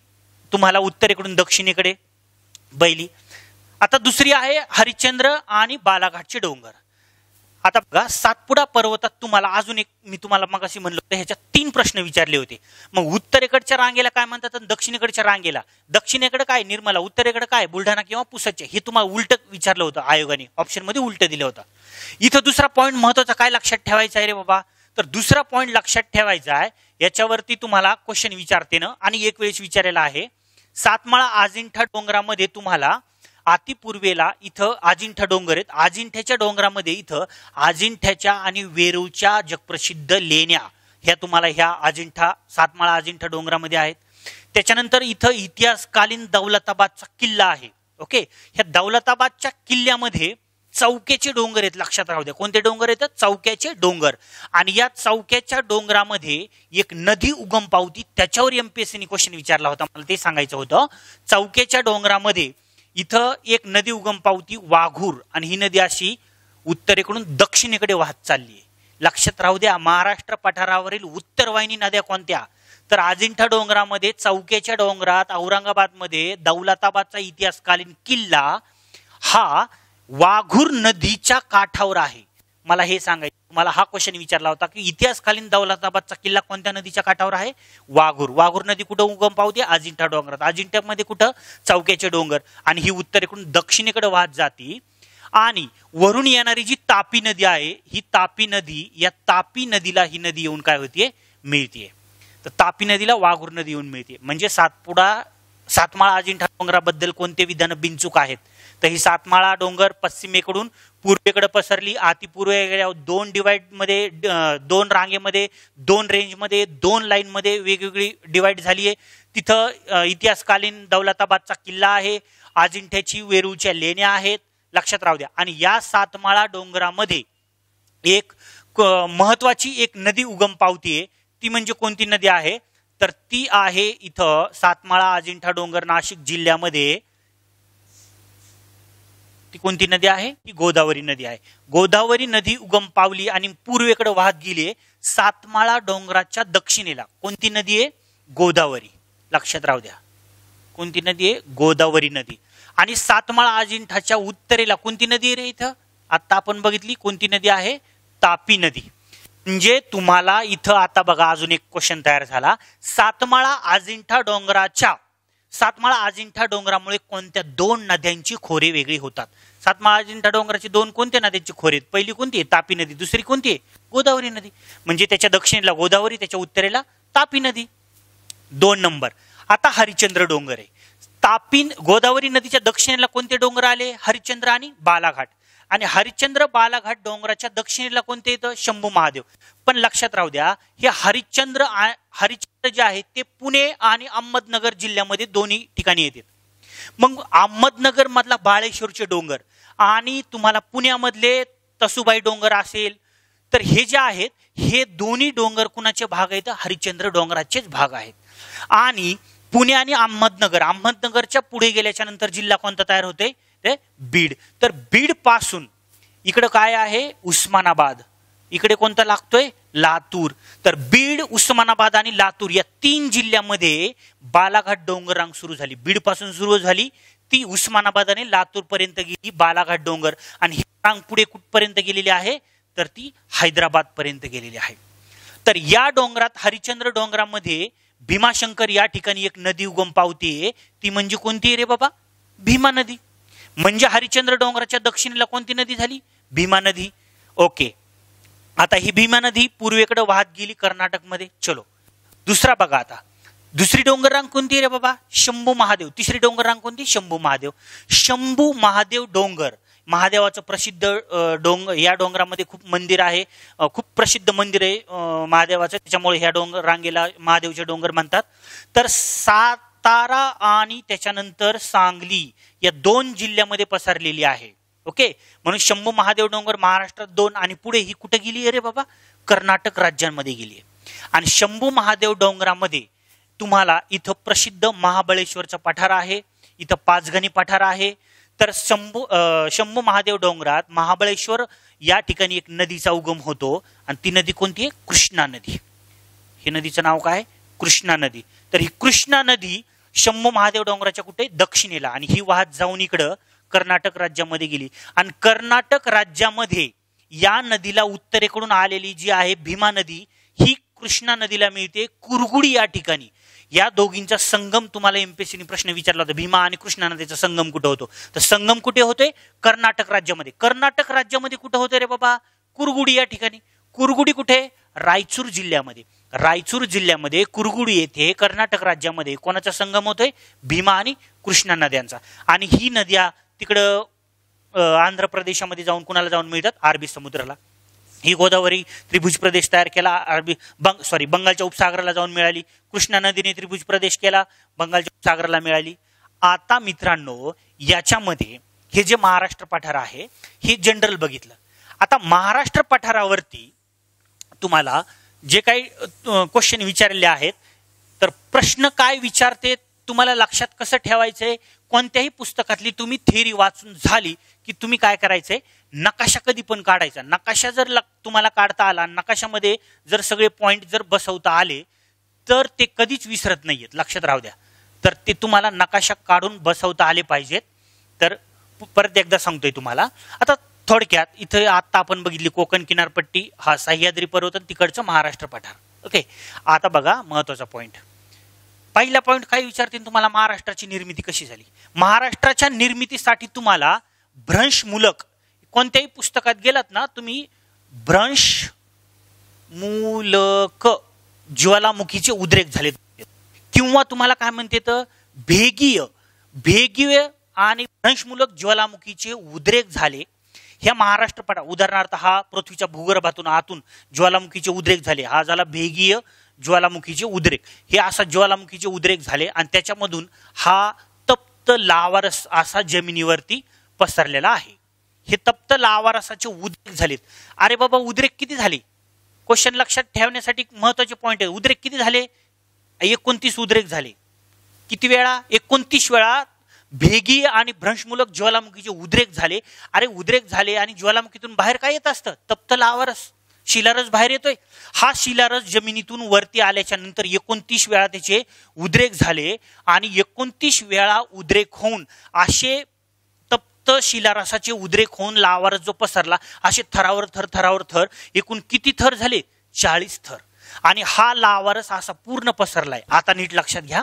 तुम्हाला उत्तरेकडून दक्षिणेकडे बैली. आता दुसरी आहे हरिश्चंद्र आणि बालाघाटचे डोंगर. आता बघा, सातपुडा पर्वतात तुम्हाला अजून एक, मी तुम्हाला मगाशी म्हणलं होतं, ह्याच्यात 3 प्रश्न विचारले होते. मग उत्तरेकडच्या रांगेला काय म्हणतात आणि दक्षिणेकडच्या रांगेला? दक्षिणेकडे काय? निर्मला. उत्तरेकडे काय? बुलढाणा किंवा पुसदचे. हे तुम्हाला उलट विचारलं होतं आयोगाने, ऑप्शन मध्ये उलट दिलं होतं. इथं दुसरा पॉईंट महत्वाचा काय लक्षात ठेवायचा आहे रे बाबा? तर दुसरा पॉईंट लक्षात ठेवायचा आहे, याच्यावरती तुम्हाला क्वेश्चन विचारते ना, आणि एक वेळेस विचारायला आहे. सातमाळा अजिंठा डोंगरामध्ये तुम्हाला अति पूर्वेला इथं अजिंठा डोंगर आहेत. अजिंठ्याच्या डोंगरामध्ये इथं अजिंठ्याच्या आणि वेरूळच्या जगप्रसिद्ध लेण्या ह्या तुम्हाला ह्या अजिंठा सातमाळा अजिंठा डोंगरामध्ये आहेत. त्याच्यानंतर इथं इतिहासकालीन दौलताबादचा किल्ला आहे. ओके, ह्या दौलताबादच्या किल्ल्यामध्ये चौक्याचे डोंगर आहेत, लक्षात राहू द्या. कोणते डोंगर आहेत? चौक्याचे डोंगर. आणि या चौक्याच्या डोंगरामध्ये एक नदी उगम पावती, त्याच्यावर एमपीएससीने क्वेश्चन विचारला होता, मला ते सांगायचं होतं. चौक्याच्या डोंगरामध्ये इथं एक नदी उगम पावती वाघूर, आणि ही नदी अशी उत्तरेकडून दक्षिणेकडे वाहत चालली आहे. लक्षात राहू द्या, महाराष्ट्र पठारावरील उत्तरवाहिनी नद्या कोणत्या? तर अजिंठा डोंगरामध्ये, चौक्याच्या डोंगरात, औरंगाबादमध्ये दौलताबादचा इतिहासकालीन किल्ला हा वाघूर नदीच्या काठावर आहे. मला हे सांगायचं, मला हा क्वेश्चन विचारला होता की इतिहासकालीन दौलताबादचा किल्ला कोणत्या नदीच्या काठावर आहे? वाघूर. वाघूर नदी कुठं उगम पावते? अजिंठा डोंगरात. अजिंठ्यामध्ये कुठं? चौक्याचे डोंगर. आणि ही उत्तरेकडून दक्षिणेकडे वाहत जाती. आणि वरून येणारी जी तापी नदी आहे, ही तापी नदी, या तापी नदीला ही नदी येऊन काय होतीये? मिळतीये. तर तापी नदीला वाघूर नदी येऊन मिळते. म्हणजे सातमाळा अजिंठा डोंगराबद्दल कोणते विधान बिनचूक आहेत? तर ही सातमाळा डोंगर पश्चिमेकडून पूर्वेकडे पसरली, अतिपूर्वेकडे दोन रांगेमध्ये, दोन रेंजमध्ये, दोन लाईनमध्ये वेगवेगळी डिवाइड झाली आहे. तिथं इतिहासकालीन दौलताबादचा किल्ला आहे, अजिंठ्याची वेरूळच्या लेण्या आहेत, लक्षात राहू द्या. आणि या सातमाळा डोंगरामध्ये एक महत्वाची एक नदी उगम पावती आहे. ती म्हणजे कोणती नदी आहे? तर ती आहे इथं सातमाळा अजिंठा डोंगर नाशिक जिल्ह्यामध्ये. ती कोणती नदी आहे? ती गोदावरी नदी आहे. गोदावरी नदी उगम पावली आणि पूर्वेकडे वाहत गेली सातमाळा डोंगराच्या दक्षिणेला. कोणती नदी आहे? गोदावरी. लक्षात राहू द्या, कोणती नदी आहे? गोदावरी नदी. आणि सातमाळा अजिंठाच्या उत्तरेला कोणती नदी आहे रे इथं? आता आपण बघितली कोणती नदी आहे? तापी नदी. म्हणजे तुम्हाला इथं आता बघा अजून एक क्वेश्चन तयार झाला. सातमाळा अजिंठा डोंगरामुळे कोणत्या दोन नद्यांची खोरे वेगळी होतात? सातमाळा अजिंठा डोंगराची दोन कोणत्या नद्यांची खोरे आहेत? पहिली कोणती आहे? तापी नदी. दुसरी कोणती आहे? गोदावरी नदी. म्हणजे त्याच्या दक्षिणेला गोदावरी, त्याच्या उत्तरेला तापी नदी. 2 नंबर. आता हरिश्चंद्र डोंगर आहे. गोदावरी नदीच्या दक्षिणेला कोणते डोंगर आले? हरिश्चंद्र आणि बालाघाट. आणि हरिश्चंद्र बालाघाट डोंगराच्या दक्षिणेला कोणते येतं? शंभू महादेव. पण लक्षात राहू द्या, हे हरिश्चंद्र जे आहे ते पुणे आणि अहमदनगर जिल्ह्यामध्ये दोन्ही ठिकाणी येतात. मग अहमदनगर मधला बाळेश्वरचे डोंगर आणि तुम्हाला पुण्यामधले तसुबाई डोंगर असेल, तर हे जे आहेत हे दोन्ही डोंगर कुणाचे भाग आहेत? हरिश्चंद्र डोंगराचेच भाग आहेत. आणि पुणे आणि अहमदनगरच्या पुढे गेल्याच्या नंतर जिल्हा कोणता तयार होते? ते बीड. तर बीड पासून इकडे काय आहे? उस्मानाबाद. इकडे कोणता लागतोय? लातूर. तर बीड, उस्मानाबाद आणि लातूर या 3 जिल्ह्यामध्ये बालाघाट डोंगर रांग सुरू झाली. बीड पासून सुरू झाली, ती उस्मानाबाद आणि लातूर पर्यंत गेली बालाघाट डोंगर. आणि ही रांग पुढे कुठपर्यंत गेलेली आहे? तर ती हैदराबाद पर्यंत गेलेली आहे. तर या डोंगरात, हरिश्चंद्र डोंगरामध्ये भीमाशंकर या ठिकाणी एक नदी उगम पावते. ती म्हणजे कोणती आहे रे बाबा? भीमा नदी. म्हणजे हरिश्चंद्र डोंगराच्या दक्षिणेला कोणती नदी झाली? भीमा नदी. ओके. आता ही भीमा नदी पूर्वेकडे वाहत गेली कर्नाटकमध्ये. चलो दुसरा बघा. आता दुसरी डोंगर रांग कोणती रे बाबा? शंभू महादेव. तिसरी डोंगर रांग कोणती? शंभू महादेव. शंभू महादेव डोंगर, महादेवाचं प्रसिद्ध या डोंगरामध्ये खूप मंदिर आहे, खूप प्रसिद्ध मंदिर आहे महादेवाचं, त्याच्यामुळे ह्या डोंगर रांगेला महादेवचे डोंगर म्हणतात. तर सातारा आणि त्याच्यानंतर सांगली या 2 जिल्ह्यामध्ये पसरलेली आहे. ओके. म्हणून शंभू महादेव डोंगर महाराष्ट्रात 2 आणि पुढे ही कुठे गेली अरे बाबा? कर्नाटक राज्यांमध्ये गेली आहे. आणि शंभू महादेव डोंगरामध्ये तुम्हाला इथं प्रसिद्ध महाबळेश्वरचा पठार आहे, इथं पाचगणी पठार आहे. तर शंभू महादेव डोंगरात महाबळेश्वर या ठिकाणी एक नदीचा उगम होतो आणि ती नदी कोणती आहे? कृष्णा नदी. हे नदीचं नाव काय? कृष्णा नदी. तर ही कृष्णा नदी शंभू महादेव डोंगराच्या कुठे? दक्षिणेला. आणि ही वाहत जाऊन इकडं कर्नाटक राज्यामध्ये गेली. आणि कर्नाटक राज्यामध्ये या नदीला उत्तरेकडून आलेली जी आहे भीमा नदी, ही कृष्णा नदीला मिळते कुरगुडी या ठिकाणी. या दोघींचा संगम तुम्हाला एमपीएससीने प्रश्न विचारला होता, भीमा आणि कृष्णा नदीचा संगम कुठे होतो? तर संगम कुठे होतोय? कर्नाटक राज्यामध्ये. कर्नाटक राज्यामध्ये कुठे होते रे बाबा? कुरगुडी या ठिकाणी. कुरगुडी कुठे? रायचूर जिल्ह्यामध्ये. रायचूर जिल्ह्यामध्ये कुरगुडी येथे कर्नाटक राज्यामध्ये कोणाचा संगम होतोय? भीमा आणि कृष्णा नद्यांचा. आणि ही नद्या तिकडं आंध्र प्रदेशामध्ये जाऊन कुणाला जाऊन मिळतात? अरबी समुद्राला. ही गोदावरी त्रिभुज प्रदेश तयार केला, बंगालच्या उपसागराला जाऊन मिळाली. कृष्णा नदीने त्रिभुज प्रदेश केला, बंगालच्या उपसागराला मिळाली. आता मित्रांनो याच्यामध्ये हे जे महाराष्ट्र पठार आहे हे जनरल बघितलं. आता महाराष्ट्र पठारावरती तुम्हाला जे काही क्वेश्चन विचारलेले आहेत, तर प्रश्न काय विचारते तुम्हाला लक्षात कसं ठेवायचंय, कोणत्याही पुस्तकातली तुम्ही थेअरी वाचून झाली की तुम्ही काय करायचंय, नकाशा कधी पण काढायचा. नकाशा जर तुम्हाला काढता आला, नकाशामध्ये जर सगळे पॉइंट जर बसवता आले तर ते कधीच विसरत नाहीयेत, लक्षात राहू द्या. तर ते तुम्हाला नकाशा काढून बसवता आले पाहिजेत. तर परत एकदा सांगतोय तुम्हाला. आता थोडक्यात इथे आता आपण बघितली कोकण किनारपट्टी, हा सह्याद्री पर्वत आणि तिकडचं महाराष्ट्र पठार. ओके, आता बघा महत्वाचा पॉइंट. पहिला पॉइंट काय विचारतील तुम्हाला, महाराष्ट्राची निर्मिती कशी झाली. महाराष्ट्राच्या निर्मितीसाठी तुम्हाला भ्रंशमूलक, कोणत्याही पुस्तकात गेलात ना तुम्ही, भ्रंशमूलक ज्वालामुखीचे उद्रेक झाले, किंवा तुम्हाला काय म्हणते तर भेगीय आणि भ्रंशमूलक ज्वालामुखीचे उद्रेक झाले ह्या महाराष्ट्र पठार. उदाहरणार्थ हा पृथ्वीच्या भूगर्भातून आतून ज्वालामुखीचे उद्रेक झाले, हा झाला भेगीय ज्वालामुखीचे उद्रेक. हे असा ज्वालामुखीचे उद्रेक झाले आणि त्याच्यामधून हा तप्त लावारस असा जमिनीवरती पसरलेला आहे. हे तप्त लावारसाचे उद्रेक झालेत. अरे बाबा उद्रेक किती झाले, क्वेश्चन लक्षात ठेवण्यासाठी महत्वाचे पॉइंट आहे. उद्रेक किती झाले, 29 उद्रेक झाले. किती वेळा, 29 वेळा भेगीय आणि भ्रंशमूलक ज्वालामुखीचे उद्रेक झाले. अरे उद्रेक झाले आणि ज्वालामुखीतून बाहेर काय येत असतं, तप्त लावारस, शिलारस बाहेर येतोय. हा शिलारस जमिनीतून वरती आल्याच्या नंतर 29 वेळा त्याचे उद्रेक झाले आणि 29 वेळा उद्रेक होऊन असे तप्त शिलारसाचे उद्रेक होऊन लावारस जो पसरला, असे थरावर थर एकूण किती थर झाले, 40 थर. आणि हा लावारस असा पूर्ण पसरलाय. आता नीट लक्षात घ्या,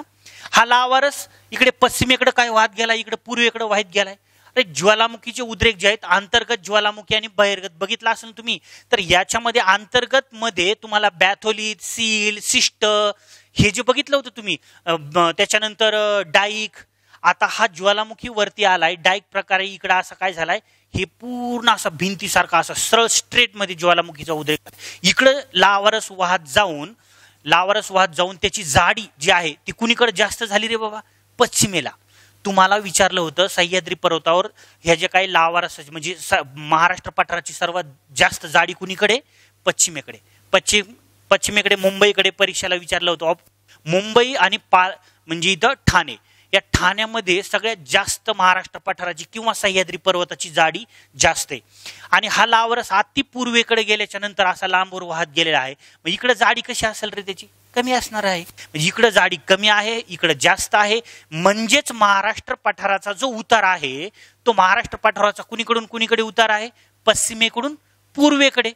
हा लावारस इकडे पश्चिमेकडे काय वाहत गेला, इकडे पूर्वेकडे वाहत गेलाय. अरे ज्वालामुखीचे उद्रेक जे आहेत, अंतर्गत ज्वालामुखी आणि बहिर्गत बघितला असेल तुम्ही, तर याच्यामध्ये अंतर्गत मध्ये तुम्हाला बॅथोलिथ, सील, सिस्ट हे जे बघितलं होतं तुम्ही, त्याच्यानंतर डाईक. आता हा ज्वालामुखी वरती आलाय डाईक प्रकारे, इकडे असा काय झालाय, हे पूर्ण असा भिंतीसारखा असा सरळ स्ट्रेट मध्ये ज्वालामुखीचा उद्रेक. इकडे लावारस वाहत जाऊन त्याची जाडी जी आहे ती कुणीकडे जास्त झाली रे बाबा, पश्चिमेला. तुम्हाला विचारलं होतं सह्याद्री पर्वतावर ह्या जे काही लावारसाचे म्हणजे महाराष्ट्र पठाराची सर्वात जास्त जाडी कुणीकडे, पश्चिमेकडे. पश्चिमेकडे मुंबईकडे परीक्षेला विचारलं होतं. मुंबई आणि म्हणजे इथं ठाणे, या ठाण्यामध्ये सगळ्यात जास्त महाराष्ट्र पठाराची किंवा सह्याद्री पर्वताची जाडी जास्त आहे. आणि हा लावारस अति पूर्वेकडे गेल्याच्या नंतर असा लांबवर वाहत गेलेला आहे. मग इकडे जाडी कशी असेल रे त्याची, कमी असणार आहे. म्हणजे इकडे जाडी कमी आहे, इकडे जास्त आहे. म्हणजेच महाराष्ट्र पठाराचा जो उतार आहे तो महाराष्ट्र पठाराचा कुणीकडे उतार आहे, पश्चिमेकडून पूर्वेकडे.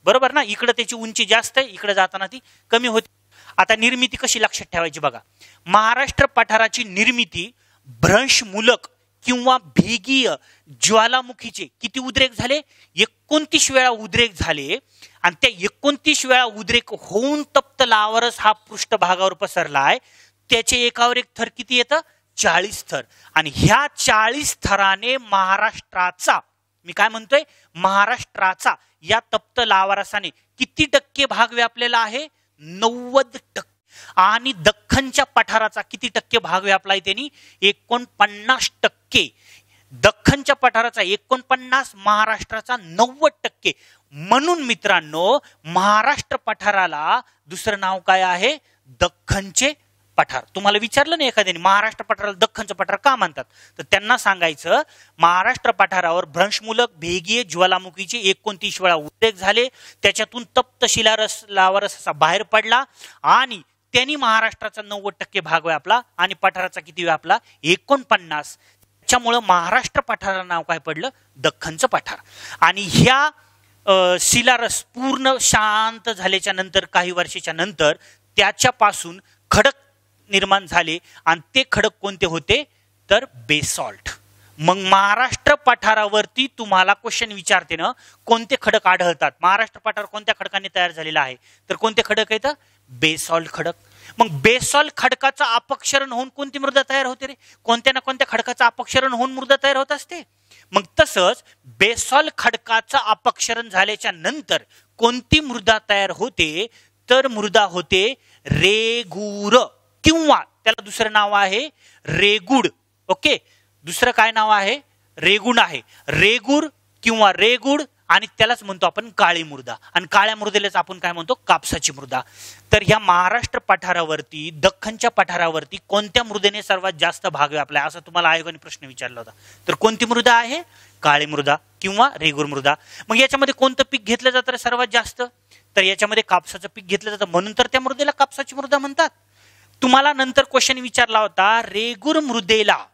बरोबर ना, इकडे त्याची उंची जास्त आहे, इकडे जाताना ती कमी होते. आता निर्मिती कशी लक्षात ठेवायची बघा. महाराष्ट्र पठाराची निर्मिती भ्रंशमूलक किंवा भेगीय ज्वालामुखीचे किती उद्रेक झाले, 29 वेळा उद्रेक झाले. आणि त्या 29 वेळा उद्रेक होऊन तप्त लावारस हा पृष्ठभागावर पसरलाय. त्याचे एकावर एक थर किती येतं, 40 थर. आणि ह्या 40 थराने महाराष्ट्राचा, मी काय म्हणतोय, महाराष्ट्राचा या तप्त लावारसाने किती टक्के भाग व्यापलेला आहे, 90%. आणि दख्खनच्या पठाराचा किती टक्के भाग व्यापलाय त्यांनी, 49%. दख्खनच्या पठाराचा 49, महाराष्ट्राचा 90%. म्हणून मित्रांनो महाराष्ट्र पठाराला दुसरं नाव काय आहे, दख्खनचे पठार. तुम्हाला विचारलं ना एखाद्याने महाराष्ट्र पठाराला दख्खनचं पठार का म्हणतात, तर त्यांना सांगायचं महाराष्ट्र पठारावर भ्रंशमूलक भेगीय ज्वालामुखीचे 29 वेळा उद्रेक झाले. त्याच्यातून तप्त शिलारस लावारस असा बाहेर पडला आणि त्यांनी महाराष्ट्राचा 90% भाग व्यापला आणि पठाराचा किती व्यापला, 49. त्याच्यामुळे महाराष्ट्र पठाराला नाव काय पडलं, दख्खनचं पठार. आणि ह्या शिलारस पूर्ण शांत झाल्याच्या नंतर काही वर्षाच्या नंतर त्याच्यापासून खडक निर्माण झाले. आणि ते खडक कोणते होते, तर बेसॉल्ट. मग महाराष्ट्र पठारावरती तुम्हाला क्वेश्चन विचारते ना, कोणते खडक आढळतात, महाराष्ट्र पठार कोणत्या खडकाने तयार झालेला आहे, तर कोणते खडक आहेत, बेसॉल्ट खडक. मग बेसॉल्ट खडकाचं अपक्षरण होऊन कोणती मृदा तयार होते रे, कोणत्या ना कोणत्या खडकाचं अपक्षरण होऊन मृदा तयार होत असते. मग तसंच बेसॉल्ट खडकाचं अपक्षरण झाल्याच्या नंतर कोणती मृदा तयार होते, तर मृदा होते रेगूर, किंवा त्याला दुसरं नाव आहे रेगुड. ओके, दुसरं काय नाव आहे? रेगुण आहे. रेगूर किंवा रेगुड, आणि त्यालाच म्हणतो आपण काळी मृदा, आणि काळ्या मृदेलाच आपण काय म्हणतो? कापसाची मृदा. तर ह्या महाराष्ट्र पठारावरती, दख्खनच्या पठारावरती कोणत्या मृदेने सर्वात जास्त भाग व्यापलाय असा तुम्हाला आयोगाने प्रश्न विचारला होता. तर कोणती मृदा आहे? काळी मृदा किंवा रेगूर मृदा. मग याच्यामध्ये कोणतं पीक घेतलं जातं सर्वात जास्त? तर याच्यामध्ये कापसाचं पीक घेतलं जातं, म्हणून तर त्या मृदेला कापसाची मृदा म्हणतात. तुम्हाला नंतर क्वेश्चन विचारला होता, रेगूर मृदेला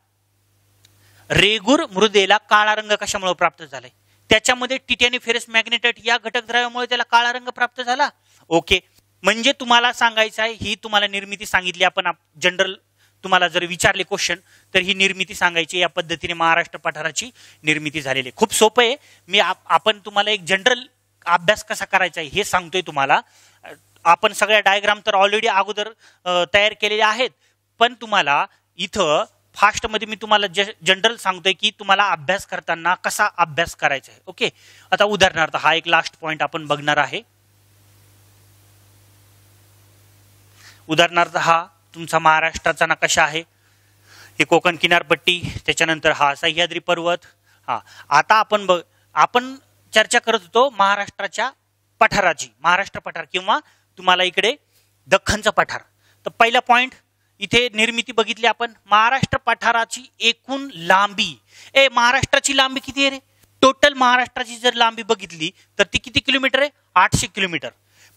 काळा रंग कशामुळे प्राप्त झालाय? त्याच्यामध्ये टिटॅनियम फेरस मॅग्नेटाइट या घटक द्रव्यामुळे त्याला काळा रंग प्राप्त झाला. ओके, म्हणजे तुम्हाला सांगायचं आहे, ही तुम्हाला निर्मिती सांगितली आपण जनरल, तुम्हाला जर विचारले क्वेश्चन तर ही निर्मिती सांगायची. या पद्धतीने महाराष्ट्र पठाराची निर्मिती झालेली आहे. खूप सोपं आहे. मी आपण तुम्हाला एक जनरल अभ्यास कसा करायचा आहे हे सांगतोय तुम्हाला. आपण सगळ्या डायग्राम तर ऑलरेडी अगोदर तयार केलेले आहेत, पण तुम्हाला इथं फास्ट मध्ये मी तुम्हाला जनरल सांगतोय की तुम्हाला अभ्यास करताना कसा अभ्यास करायचा आहे. ओके, आता उदाहरणार्थ हा एक लास्ट पॉइंट आपण बघणार आहे. उदाहरणार्थ हा तुमचा महाराष्ट्राचा नकाशा आहे. हे कोकण किनारपट्टी, त्याच्यानंतर हा सह्याद्री पर्वत. हा आता आपण चर्चा करत होतो महाराष्ट्राच्या पठाराची, महाराष्ट्र पठार किंवा तुम्हाला इकडे दख्खनचं पठार. तर पहिला पॉइंट इथे निर्मिती बघितली आपण. महाराष्ट्र पठाराची एकूण लांबी, महाराष्ट्राची लांबी किती आहे रे? टोटल महाराष्ट्राची जर लांबी बघितली तर ती किती किलोमीटर आहे? 800 किलोमीटर.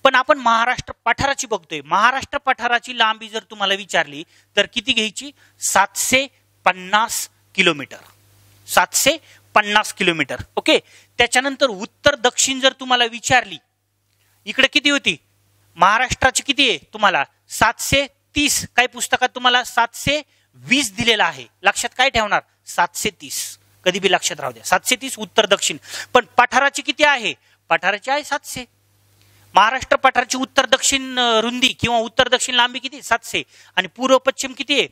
पण आपण महाराष्ट्र पठाराची बघतोय. महाराष्ट्र पठाराची लांबी जर तुम्हाला विचारली तर किती घ्यायची? 750 किलोमीटर. 750 किलोमीटर. ओके, त्याच्यानंतर उत्तर दक्षिण जर तुम्हाला विचारली, इकडे किती होती? महाराष्ट्राची किती आहे तुम्हाला? 730. काही पुस्तकात तुम्हाला 720 दिलेला आहे. लक्षात काय ठेवणार? 730. कधी बी लक्षात राहू द्या. 730 उत्तर दक्षिण. पण पठाराची किती आहे? पठाराची आहे 700. महाराष्ट्र पठाराची उत्तर दक्षिण रुंदी किंवा उत्तर दक्षिण लांबी किती? 700. आणि पूर्व पश्चिम किती आहे?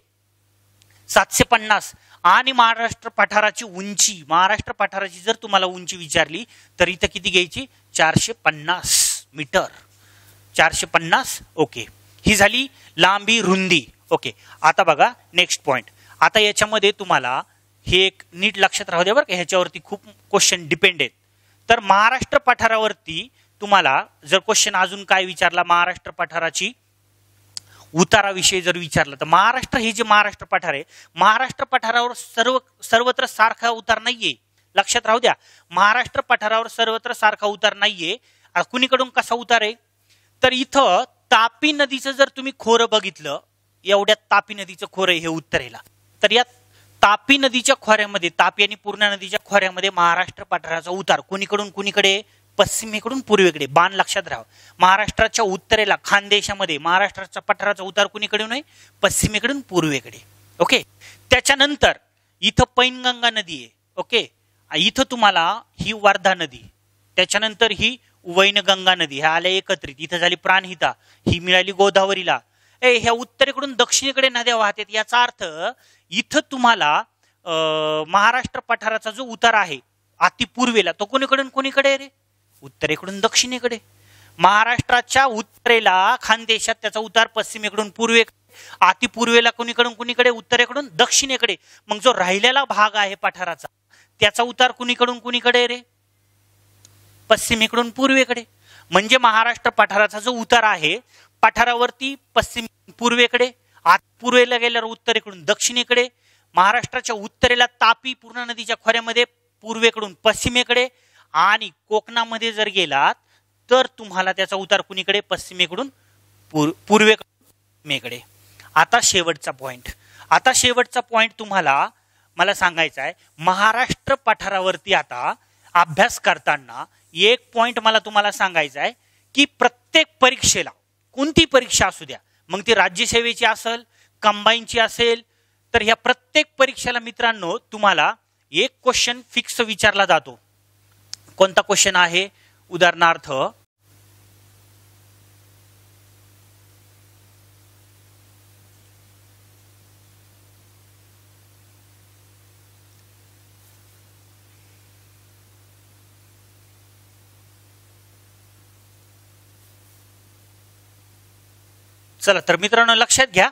750. आणि महाराष्ट्र पठाराची उंची, महाराष्ट्र पठाराची जर तुम्हाला उंची विचारली तर इथं किती घ्यायची? 450 मीटर. 450. ओके, ही झाली लांबी रुंदी. ओके, आता बघा नेक्स्ट पॉइंट. आता याच्यामध्ये तुम्हाला हे एक नीट लक्षात राहू द्या बरं का, ह्याच्यावरती खूप क्वेश्चन डिपेंड आहेत. तर महाराष्ट्र पठारावरती तुम्हाला जर क्वेश्चन अजून काय विचारला, महाराष्ट्र पठाराची उताराविषयी जर विचारलं, तर महाराष्ट्र हे जे महाराष्ट्र पठार आहे, महाराष्ट्र पठारावर सर्वत्र सारखा उतार नाहीये. लक्षात राहू द्या, महाराष्ट्र पठारावर सर्वत्र सारखा उतार नाहीये. कुणीकडून कसा उतार आहे? तर इथं तापी नदीचं जर तुम्ही खोरं बघितलं, एवढ्या तापी नदीचं खोरं आहे हे उत्तरेला. तर या तापी नदीच्या खोऱ्यामध्ये, तापी आणि पूर्णा नदीच्या खोऱ्यामध्ये महाराष्ट्र पठाराचा उतार कुणीकडून कुणीकडे? पश्चिमेकडून पूर्वेकडे. बाण लक्षात राहा. महाराष्ट्राच्या उत्तरेला खानदेशामध्ये महाराष्ट्राचा पठाराचा उतार कुणीकडून आहे? पश्चिमेकडून पूर्वेकडे. ओके, त्याच्यानंतर इथं पैनगंगा नदी आहे. ओके, इथं तुम्हाला ही वर्धा नदी, त्याच्यानंतर ही वैनगंगा नदी, ह्या आल्या एकत्रित. इथं झाली प्राणहिता, ही मिळाली गोदावरीला. ह्या उत्तरेकडून दक्षिणेकडे नद्या वाहतात. याचा अर्थ इथं तुम्हाला महाराष्ट्र पठाराचा जो उतार आहे अति पूर्वेला, तो कोणीकडून कोणीकडे रे? उत्तरेकडून दक्षिणेकडे. महाराष्ट्राच्या उत्तरेला खानदेशात त्याचा उतार पश्चिमेकडून पूर्वेकडे, अति पूर्वेला कोणीकडून कोणीकडे? उत्तरेकडून दक्षिणेकडे. मग जो राहिलेला भाग आहे पठाराचा, त्याचा उतार कुणीकडून कुणीकडे रे? पश्चिमेकडून पूर्वेकडे. म्हणजे महाराष्ट्र पठाराचा जो उतार आहे, पठारावरती पश्चिम पूर्वेकडे, पूर्वेला गेल्यावर उत्तरेकडून दक्षिणेकडे. महाराष्ट्राच्या उत्तरेला तापी पूर्णा नदीच्या खोऱ्यामध्ये पूर्वेकडून पश्चिमेकडे, आणि कोकणामध्ये जर गेलात तर तुम्हाला त्याचा उतार कुणीकडे? पश्चिमेकडून पूर्वेकडे. आता शेवटचा पॉइंट तुम्हाला मला सांगायचा आहे. महाराष्ट्र पठारावरती आता अभ्यास करताना एक पॉइंट मला तुम्हाला सांगायचा आहे की प्रत्येक परीक्षेला, कोणती परीक्षा असू द्या, मग ती राज्यसेवेची असेल, कंबाईनची असेल, तर ह्या प्रत्येक परीक्षेला मित्रांनो तुम्हाला एक क्वेश्चन फिक्स विचारला जातो. कोणता क्वेश्चन आहे? उदाहरणार्थ चला तर मित्रांनो लक्षात घ्या,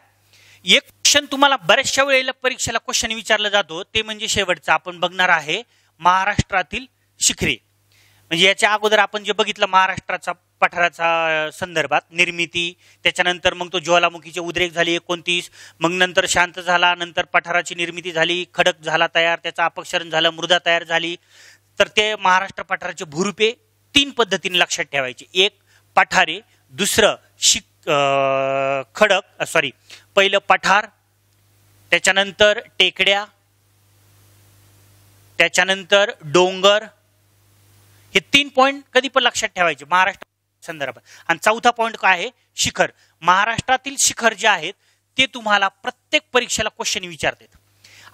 एक क्वेश्चन तुम्हाला बऱ्याचशा वेळेला परीक्षेला क्वेश्चन विचारला जातो ते म्हणजे शेवटचा आपण बघणार आहे महाराष्ट्रातील शिखरे. म्हणजे याच्या अगोदर आपण जे बघितलं महाराष्ट्राचा पठाराचा संदर्भात निर्मिती, त्याच्यानंतर मग तो ज्वालामुखीचे उद्रेक झाले 29, मग नंतर शांत झाला, नंतर पठाराची निर्मिती झाली, खडक झाला तयार, त्याचं अपक्षरण झालं, मृदा तयार झाली. तर ते महाराष्ट्र पठाराचे भूरूपे 3 पद्धतीने लक्षात ठेवायचे. एक पठारे, दुसरं खडक पहिलं पठार, त्याच्यानंतर टेकड्या, त्याच्यानंतर डोंगर. हे 3 पॉइंट कधी पण लक्षात ठेवायचे महाराष्ट्र संदर्भात. आणि चौथा पॉइंट काय आहे? शिखर. महाराष्ट्रातील शिखर जे आहेत ते तुम्हाला प्रत्येक परीक्षेला क्वेश्चन विचारतात.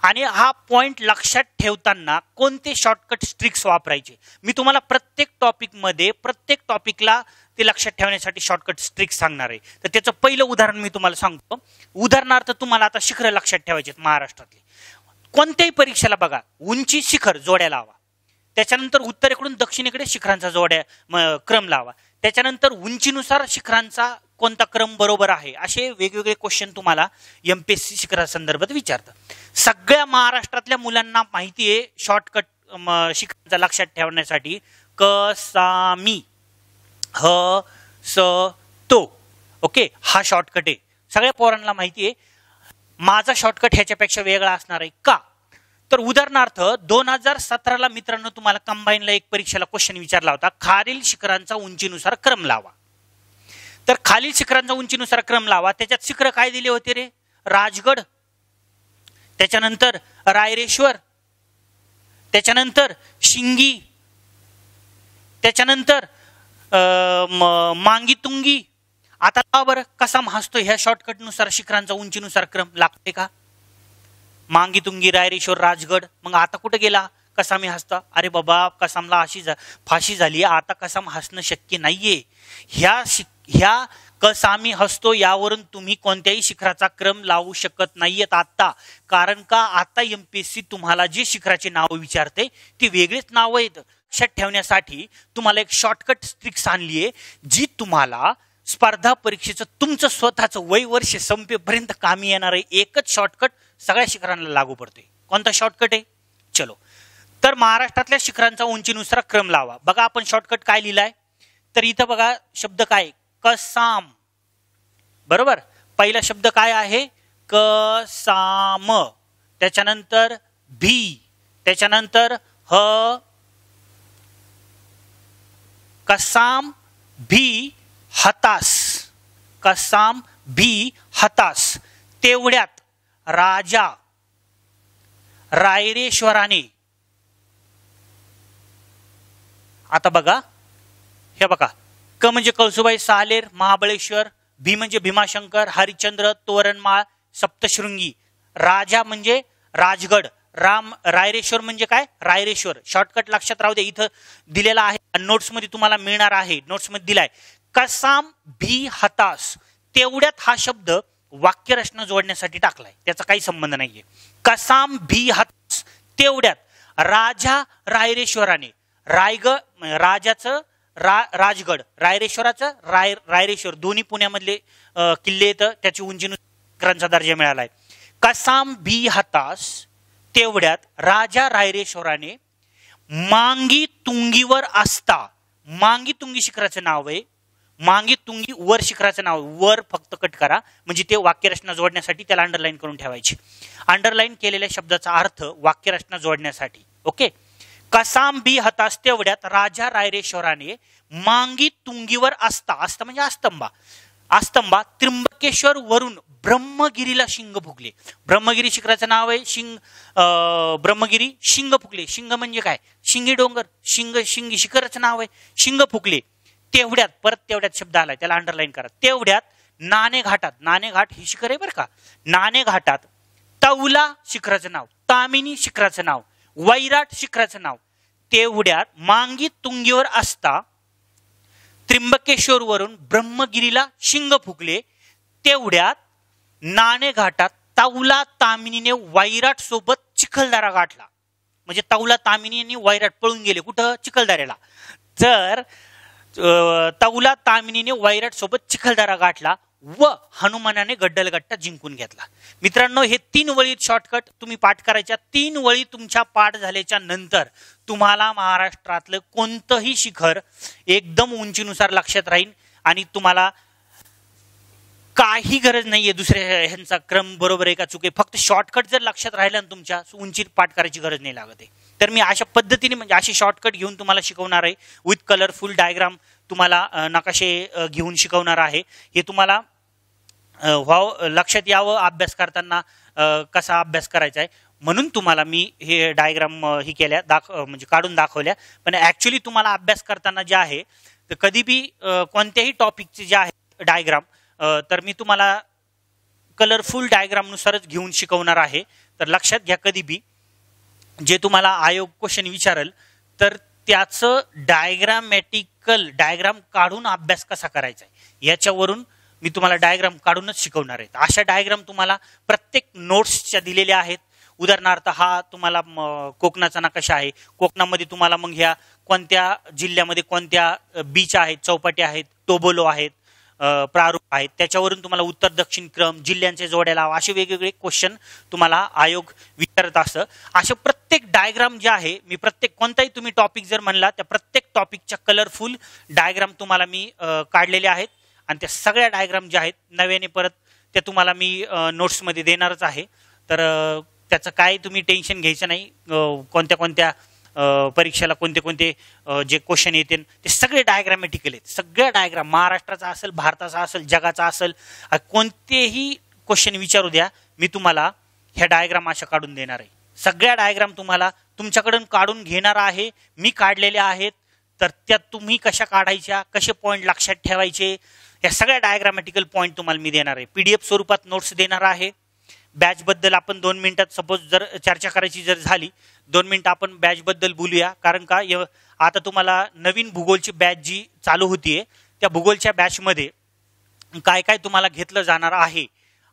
आणि हा पॉइंट लक्षात ठेवताना कोणते शॉर्टकट ट्रिक्स वापरायचे मी तुम्हाला प्रत्येक टॉपिकला ते लक्षात ठेवण्यासाठी शॉर्टकट ट्रिक्स सांगणार आहे. तर त्याचं पहिलं उदाहरण मी तुम्हाला सांगतो. उदाहरणार्थ तुम्हाला आता शिखर लक्षात ठेवायचे महाराष्ट्रातले. कोणत्याही परीक्षेला बघा उंची शिखर जोड्या लावा, त्याच्यानंतर उत्तरेकडून दक्षिणेकडे शिखरांचा क्रम लावा, त्याच्यानंतर उंचीनुसार शिखरांचा कोणता क्रम बरोबर आहे, असे वेगवेगळे क्वेश्चन तुम्हाला एमपीएससी शिखरासंदर्भात विचारतात. सगळ्या महाराष्ट्रातल्या मुलांना माहिती आहे शॉर्टकट शिखरांचा लक्षात ठेवण्यासाठी कसामी ह स तो. ओके, हा शॉर्टकट आहे, सगळ्या पोरांना माहिती आहे. माझा शॉर्टकट ह्याच्यापेक्षा वेगळा असणार आहे का? तर उदाहरणार्थ 2017ला मित्रांनो तुम्हाला कंबाईनला एक परीक्षेला क्वेश्चन विचारला होता, खालील शिखरांचा उंचीनुसार क्रम लावा. तर खालील शिखरांचा उंचीनुसार क्रम लावा. त्याच्यात शिखर काय दिले होते रे? राजगड, त्याच्यानंतर रायरेश्वर, त्याच्यानंतर शिंगी, त्याच्यानंतर मांगीतुंगी. आता बरं कसा हसतो ह्या शॉर्टकट नुसार शिखरांचा उंचीनुसार क्रम लागते का? मांगीतुंगी, रायरेश्वर, राजगड. मग आता कुठे गेला कसामी हसता? अरे बाबा कसामला अशी फाशी झाली, आता कसाम हसणं शक्य नाहीये. ह्या कसामी हसतो यावरून तुम्ही कोणत्याही शिखराचा क्रम लावू शकत नाहीयेत आता. कारण का आता एमपीएससी तुम्हाला जे शिखराचे नाव विचारते ती वेगळीच नाव आहेत. लक्षात ठेवण्यासाठी तुम्हाला एक शॉर्टकट ट्रिक्स आणलीये जी तुम्हाला स्पर्धा परीक्षेचं तुमचं स्वतःचं वय वर्ष संपेपर्यंत कामी येणार आहे. एकच शॉर्टकट सगळ्या शिखरांना लागू पडतोय. कोणता शॉर्टकट आहे? चलो, तर महाराष्ट्रातल्या शिखरांचा उंचीनुसार क्रम लावा. बघा आपण शॉर्टकट काय लिहिलाय, तर इथं बघा शब्द काय? कसाम. बरोबर, पहिला शब्द काय आहे? कसाम, त्याच्यानंतर भी, त्याच्यानंतर ह, कसाम भी हतास, कसाम भी हतास. तेवढ्यात राजा रायरेश्वराने. आता बघा, हे बघा, क म्हणजे कळसुबाई सालेर महाबळेश्वर, भी म्हणजे भीमाशंकर, हरिश्चंद्र, तोरणमाळ, सप्तशृंगी, राजा म्हणजे राजगड, रायरेश्वर म्हणजे काय? रायरेश्वर. शॉर्टकट लक्षात राहू दे, इथं दिलेला आहे, नोट्स मध्ये तुम्हाला मिळणार आहे, नोट्स मध्ये दिलाय कसाम भी हतास. तेवढ्यात हा शब्द वाक्यरचना जोडण्यासाठी टाकलाय, त्याचा काही संबंध नाहीये. कसाम भी हतास, तेवढ्यात राजा रायरेश्वराने, राजाचं राजगड, रायरेश्वराचं रायरेश्वर, दोन्ही पुण्यामधले किल्ले येतं, त्याची उंचीनुसार दर्जा मिळालाय. कसाम भी हतास, तेवढ्यात राजा रायरेश्वराने मांगी तुंगीवर असता. मांगी तुंगी शिखराचं नाव आहे. मांगी तुंगी वर शिखराचं नाव, वर फक्त कट करा म्हणजे ते वाक्यरचना जोडण्यासाठी त्याला अंडरलाईन करून ठेवायची. अंडरलाईन केलेल्या शब्दाचा अर्थ वाक्यरचना जोडण्यासाठी. ओके, कसाम भी हतास, तेवढ्यात राजा रायरेश्वराने मांगी तुंगीवर असता, असता म्हणजे आस्तंबा त्र्यंबकेश्वर वरून ब्रह्मगिरीला शिंग फुकले. ब्रह्मगिरी शिखराचं नाव आहे ब्रह्मगिरी. शिंग फुकले, शिंग म्हणजे काय? शिंगी डोंगर, शिंगी शिखराचं नाव आहे, शिंग फुकले. तेवढ्यात, परत तेवढ्यात शब्द आलाय, त्याला अंडरलाईन करा. तेवढ्यात नाणेघाटात, नाणेघाट ही शिखर आहे बरं का, नाणेघाटात तौला शिखराचं नाव, तामिनी शिखराचं नाव, वैराट शिखराचं नाव. तेवढ्यात मांगी तुंगीवर असता त्र्यंबकेश्वर वरून ब्रह्मगिरीला शिंग फुकले. तेवढ्यात नाणेघाटात तौला तामिनीने वैराट सोबत चिखलदरा गाठला. म्हणजे तौला तामिनी आणि वैराट पळून गेले कुठं? चिखलदऱ्याला. तर तौला तामिनीने वैराट सोबत चिखलदरा गाठला. व हनुमानाने गड्डलगट्टा जिंकून घेतला. मित्रांनो, हे 3 वळीत शॉर्टकट तुम्ही पाठ करायच्या. 3 वळी तुमच्या पाठ झाल्याच्या नंतर तुम्हाला महाराष्ट्रातलं कोणतंही शिखर एकदम उंचीनुसार लक्षात राहील आणि तुम्हाला काही गरज नाहीये दुसऱ्या ह्यांचा क्रम बरोबर आहे का चुके, फक्त शॉर्टकट जर लक्षात राहिला ना तुमच्या, उंची पाठ करायची गरज नाही लागत आहे. तर मी अशा पद्धतीने म्हणजे असे शॉर्टकट घेऊन तुम्हाला शिकवणार आहे. विथ कलरफुल डायग्राम तुम्हाला नकाशे घेऊन शिकवणार आहे. हे तुम्हाला लक्षात यावं अभ्यास करताना कसा अभ्यास करायचा आहे म्हणून तुम्हाला मी हे डायग्राम ही केल्या म्हणजे काढून दाखवल्या. पण ऍक्च्युली तुम्हाला अभ्यास करताना जे आहे तर कधी बी कोणत्याही टॉपिकचे जे आहे डायग्राम तर मी तुम्हाला कलरफुल डायग्रामनुसारच घेऊन शिकवणार आहे. तर लक्षात घ्या, कधी बी जे तुम्हाला आयोग क्वेश्चन विचारेल तर त्याचं डायग्राम काढून अभ्यास कसा करायचा आहे याच्यावरून मी तुम्हाला डायग्राम काढूनच शिकवणार आहे. अशा डायग्राम तुम्हाला प्रत्येक नोट्सच्या दिलेल्या आहेत. उदाहरणार्थ हा तुम्हाला कोकणाचा नकाशा आहे. कोकणामध्ये तुम्हाला मग ह्या कोणत्या जिल्ह्यामध्ये कोणत्या बीच आहेत, चौपाटी आहेत, टोबोलो आहेत, प्रारूप आहेत, त्याच्यावरून तुम्हाला उत्तर दक्षिण क्रम, जिल्ह्यांचे जोड्या लावा, असे वेगवेगळे क्वेश्चन तुम्हाला आयोग विचारत असतं. असे प्रत्येक डायग्राम जे आहे मी प्रत्येक कोणताही तुम्ही टॉपिक जर म्हणला त्या प्रत्येक टॉपिकच्या कलरफुल डायग्राम तुम्हाला मी काढलेले आहेत आणि त्या सगळ्या डायग्राम ज्या आहेत नव्याने परत त्या तुम्हाला मी नोट्समध्ये देणारच आहे. तर त्याचं काय तुम्ही टेन्शन घ्यायचं नाही. कोणत्या कोणत्या परीक्षेला कोणते कोणते जे क्वेश्चन येतील ते सगळे डायग्रामॅटिकल आहेत. सगळ्या डायग्राम महाराष्ट्राचा असेल, भारताचा असेल, जगाचा असेल, कोणतेही क्वेश्चन विचारू द्या मी तुम्हाला ह्या डायग्राम अशा काढून देणार आहे. सगळ्या डायग्राम तुम्हाला तुमच्याकडून काढून घेणार आहे. मी काढलेल्या आहेत तर त्या तुम्ही कशा काढायच्या, कसे पॉईंट लक्षात ठेवायचे, या सगळ्या डायग्रामॅटिकल पॉईंट तुम्हाला मी देणार आहे. PDF स्वरूपात नोट्स देणार आहे. बॅच बद्दल आपण 2 मिनिटात सपोज जर चर्चा करायची जर झाली 2 मिनिटं आपण बॅच बद्दल बोलूया. कारण का आता तुम्हाला नवीन भूगोलची बॅच जी चालू होतीये त्या भूगोलच्या बॅचमध्ये काय काय तुम्हाला घेतलं जाणार आहे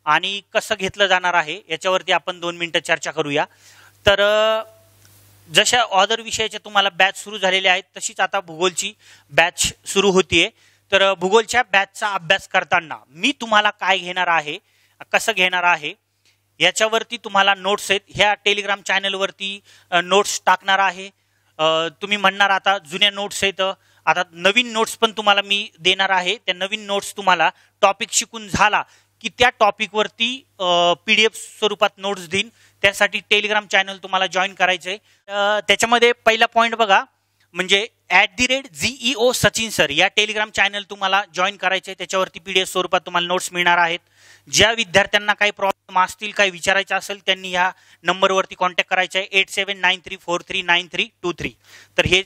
आणि कसं घेतलं जाणार आहे याच्यावरती आपण 2 मिनिटं चर्चा करूया. तर जशा ऑदर विषयाच्या तुम्हाला बॅच सुरू झालेल्या आहेत तशीच आता भूगोलची बॅच सुरू होतीये. तर भूगोलच्या बॅचचा अभ्यास करताना मी तुम्हाला काय घेणार आहे, कसं घेणार आहे याच्यावरती तुम्हाला नोट्स आहेत. ह्या टेलिग्राम चॅनलवरती नोट्स टाकणार आहे. तुम्ही म्हणणार आता जुन्या नोट्स आहेत, आता नवीन नोट्स पण तुम्हाला मी देणार आहे. त्या नवीन नोट्स तुम्हाला टॉपिक शिकून झाला की त्या टॉपिकवरती PDF स्वरूपात नोट्स देईन. त्यासाठी टेलिग्राम चॅनल तुम्हाला जॉईन करायचं आहे. त्याच्यामध्ये पहिला पॉईंट बघा, म्हणजे @GEO सचिन सर या टेलिग्राम चॅनल तुम्हाला जॉईन करायचे. त्याच्यावरती PDF स्वरूपात तुम्हाला नोट्स मिळणार आहेत. ज्या विद्यार्थ्यांना काही प्रॉब्लेम असतील, काही विचारायचं असेल त्यांनी ह्या नंबरवरती कॉन्टॅक्ट करायचा आहे 8793439323. तर हे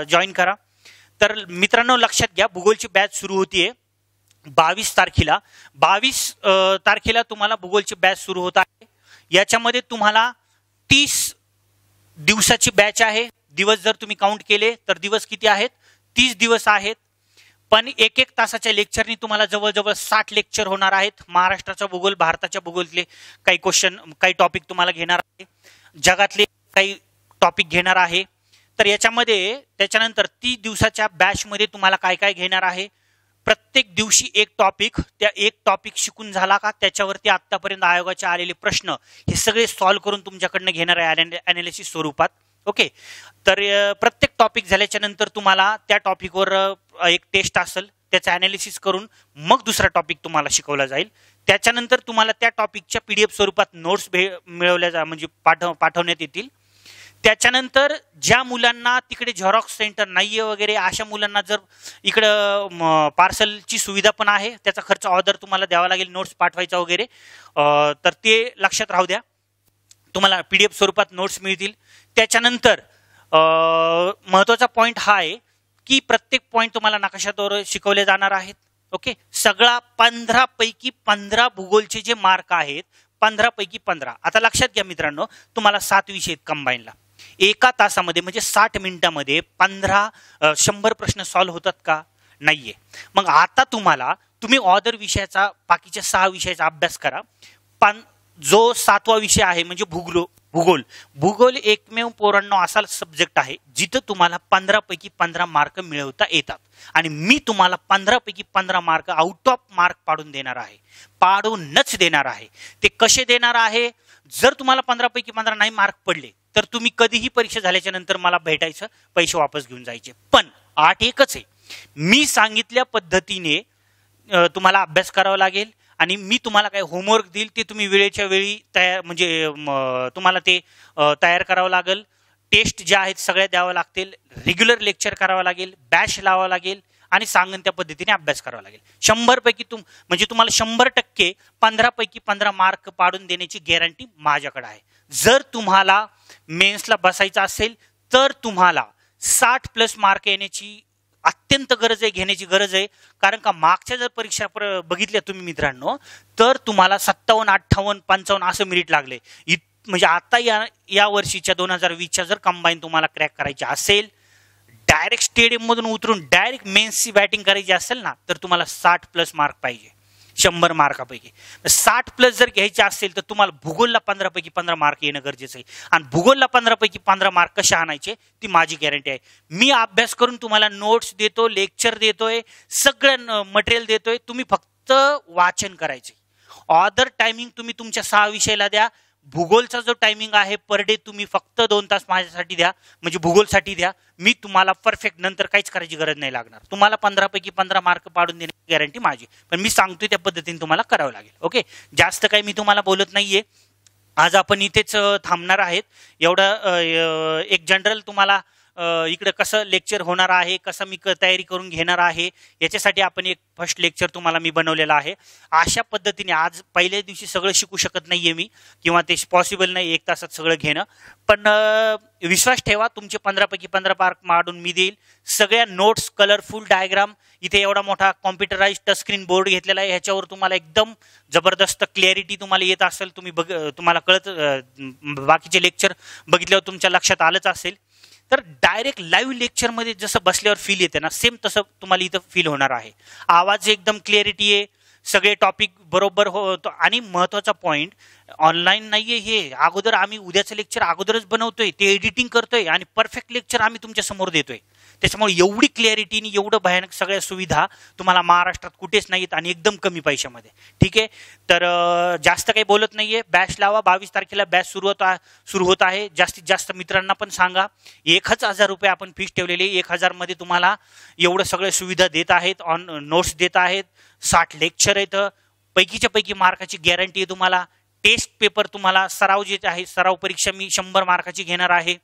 जॉईन करा. तर मित्रांनो लक्षात घ्या, भूगोलची बॅच सुरू होतीये 22 तारखेला. 22 तारखेला तुम्हाला भूगोलची बॅच सुरू होत आहे. याच्यामध्ये तुम्हाला 30 दिवसाची बॅच आहे. दिवस जर तुम्ही काउंट केले तर दिवस किती आहेत, 30 दिवस आहेत. पण 1-1 तासाच्या लेक्चरनी तुम्हाला जवळजवळ 60 लेक्चर होणार आहेत. महाराष्ट्राचा भूगोल, भारताच्या भूगोलले काही क्वेश्चन, काही टॉपिक तुम्हाला घेणार आहे, जगातले काही टॉपिक घेणार आहे. तर याच्यामध्ये त्याच्यानंतर 30 दिवसाच्या बॅचमध्ये तुम्हाला काय काय घेणार आहे, प्रत्येक दिवशी एक टॉपिक, त्या एक टॉपिक शिकून झाला का त्याच्यावरती आतापर्यंत आयोगाचे आलेले प्रश्न हे सगळे सॉल्व्ह करून तुमच्याकडनं घेणार आहे ॲनालिसिस स्वरूपात. ओके. तर प्रत्येक टॉपिक झाल्याच्या नंतर तुम्हाला त्या टॉपिकवर एक टेस्ट असेल, त्याचं ॲनालिसिस करून मग दुसरा टॉपिक तुम्हाला शिकवला जाईल. त्याच्यानंतर तुम्हाला त्या टॉपिकच्या PDF स्वरूपात नोट्स म्हणजे पाठवण्यात येतील. त्याच्यानंतर ज्या मुलांना तिकडे झेरॉक्स सेंटर नाहीये वगैरे अशा मुलांना जर इकडं पार्सलची सुविधा पण आहे, त्याचा खर्च ऑर्डर तुम्हाला द्यावा लागेल नोट्स पाठवायचा वगैरे. तर ते लक्षात राहू द्या, तुम्हाला PDF स्वरूपात नोट्स मिळतील. त्याच्यानंतर महत्त्वाचा पॉईंट हा आहे की प्रत्येक पॉईंट तुम्हाला नकाशाद्वारे शिकवले जाणार आहेत. ओके. सगळा 15 पैकी 15 भूगोलचे जे मार्क आहेत 15 पैकी 15. आता लक्षात घ्या मित्रांनो, तुम्हाला 7 विषय आहेत कंबाईनला. एका तासामध्ये म्हणजे 60 मिनिटांमध्ये 100 प्रश्न सॉल्व्ह होतात का, नाहीये. मग आता तुम्ही ऑदर विषयाचा बाकीच्या 6 विषयाचा अभ्यास करा. जो 7वा विषय आहे म्हणजे भूगोल. भूगोल एकमेव पोरांनो असा सब्जेक्ट आहे जिथं तुम्हाला 15 पैकी 15 मार्क मिळवता येतात आणि मी तुम्हाला 15 पैकी 15 मार्क आउट ऑफ मार्क पाडून देणार आहे. ते कसे देणार आहे? जर तुम्हाला 15 पैकी 15 नाही मार्क पडले तर तुम्ही कधीही परीक्षा झाल्याच्या नंतर मला भेटायचं, पैसे वापस घेऊन जायचे. पण अट एकच आहे, मी सांगितल्या पद्धतीने तुम्हाला अभ्यास करावा लागेल आणि मी तुम्हाला काय होमवर्क देईल ते तुम्ही वेळेच्या वेळी तयार म्हणजे तुम्हाला ते तयार करावं लागेल. टेस्ट ज्या आहेत सगळ्या द्यावं लागतील, रेग्युलर लेक्चर करावं लागेल, बॅच लावावं लागेल आणि सांगन त्या पद्धतीने अभ्यास करावा लागेल. 100 पैकी म्हणजे तुम्हाला 100% 15 पैकी 15 मार्क पाडून देण्याची गॅरंटी माझ्याकडे आहे. जर तुम्हाला मेन्सला बसायचं असेल तर तुम्हाला 60+ मार्क येण्याची अत्यंत घेण्याची गरज आहे. कारण का मागच्या जर परीक्षा बघितल्या तुम्ही मित्रांनो तर तुम्हाला 57, 58, 55 असं मेरिट लागले. म्हणजे आता या वर्षीच्या 2020च्या जर कंबाईन तुम्हाला क्रॅक करायची असेल, डायरेक्ट स्टेडियम मधून उतरून डायरेक्ट मेन्सची बॅटिंग करायची असेल ना तर तुम्हाला 60+ मार्क पाहिजे. 100 मार्कापैकी 60+ जर घ्यायचे असेल तर तुम्हाला भूगोलला 15 पैकी 15 मार्क येणं गरजेचं आहे. आणि भूगोलला 15 पैकी 15 मार्क कसे आणायचे ती माझी गॅरंटी आहे. मी अभ्यास करून तुम्हाला नोट्स देतो, लेक्चर देतोय, सगळं मटेरियल देतोय. तुम्ही फक्त वाचन करायचे. अदर टायमिंग तुम्ही तुमच्या 6 विषयाला द्या. भूगोलचा जो टायमिंग आहे पर डे तुम्ही फक्त 2 तास माझ्यासाठी द्या, म्हणजे भूगोलसाठी द्या. मी तुम्हाला परफेक्ट नंतर काहीच करायची गरज नाही लागणार. तुम्हाला 15 पैकी 15 मार्क पाडून देण्याची गॅरंटी माझी. पण मी सांगतोय त्या पद्धतीने तुम्हाला करावं लागेल. ओके, जास्त काही मी तुम्हाला बोलत नाहीये. आज आपण इथेच थांबणार आहेत. एवढं एक जनरल तुम्हाला इकडे कसं लेक्चर होणार आहे, कसं मी तयारी करून घेणार आहे याच्यासाठी आपण एक फर्स्ट लेक्चर तुम्हाला मी बनवलेला आहे. अशा पद्धतीने आज पहिल्या दिवशी सगळं शिकू शकत नाहीये मी, किंवा ते पॉसिबल नाही 1 तासात सगळं घेणं. पण विश्वास ठेवा, तुमचे 15 पैकी 15 मार्क मारून मी देईल. सगळ्या नोट्स, कलरफुल डायग्राम, इथे एवढा मोठा कॉम्प्युटराइज टच स्क्रीन बोर्ड घेतलेला आहे. ह्याच्यावर तुम्हाला एकदम जबरदस्त क्लॅरिटी तुम्हाला येत असेल. तुम्हाला कळत, बाकीचे लेक्चर बघितल्यावर तुमच्या लक्षात आलंच असेल. तर डायरेक्ट लाईव्ह लेक्चरमध्ये जसं बसल्यावर फील येते ना, सेम तसं तुम्हाला इथं फील होणार आहे. आवाज एकदम क्लॅरिटी आहे, सगळे टॉपिक बरोबर होतो. आणि महत्त्वाचा पॉईंट, ऑनलाईन नाहीये हे. अगोदर आम्ही उद्याचं लेक्चर अगोदरच बनवतोय, ते एडिटिंग करतोय आणि परफेक्ट लेक्चर आम्ही तुमच्या समोर देतोय. त्याच्यामुळे एवढी क्लॅरिटी आणि एवढं भयानक सगळ्या सुविधा तुम्हाला महाराष्ट्रात कुठेच नाहीत आणि एकदम कमी पैशामध्ये. ठीक आहे, तर जास्त काही बोलत नाहीये. बॅच लावा. 22 तारखेला बॅच सुरू होत आहे. जास्तीत जास्त मित्रांना पण सांगा. 1000 रुपये आपण फीस ठेवलेली. 1000 मध्ये तुम्हाला एवढं सगळ्या सुविधा देत आहेत, नोट्स देत आहेत, 60 लेक्चर आहेत, पैकीच्या पैकी मार्काची गॅरंटी आहे तुम्हाला. टेस्ट पेपर तुम्हाला सराव जे आहे, सराव परीक्षा मी 100 मार्काची घेणार आहे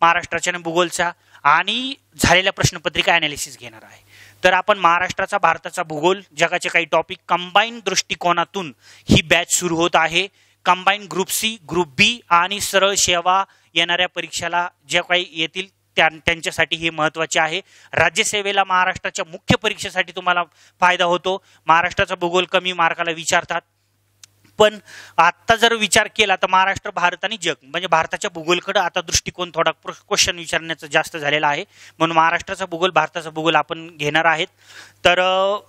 महाराष्ट्राच्या आणि भूगोलचा, आणि झालेल्या प्रश्नपत्रिका ॲनालिसिस घेणार आहे. तर आपण महाराष्ट्राचा, भारताचा भूगोल, जगाचे काही टॉपिक कंबाईन दृष्टिकोनातून ही बॅच सुरू होत आहे. कंबाईन ग्रुप सी, ग्रुप बी आणि सरळ सेवा येणाऱ्या परीक्षेला ज्या काही येतील त्यांच्यासाठी हे महत्त्वाचे आहे. राज्यसेवेला महाराष्ट्राच्या मुख्य परीक्षेसाठी तुम्हाला फायदा होतो. महाराष्ट्राचा भूगोल कमी मार्काला विचारतात, पण आता जर विचार केला तर महाराष्ट्र, भारत आणि जग, म्हणजे भारताच्या भूगोलकडे आता दृष्टिकोन थोडा क्वेश्चन विचारण्याचा जास्त झालेला आहे. म्हणून महाराष्ट्राचा भूगोल, भारताचा भूगोल आपण घेणार आहेत. तर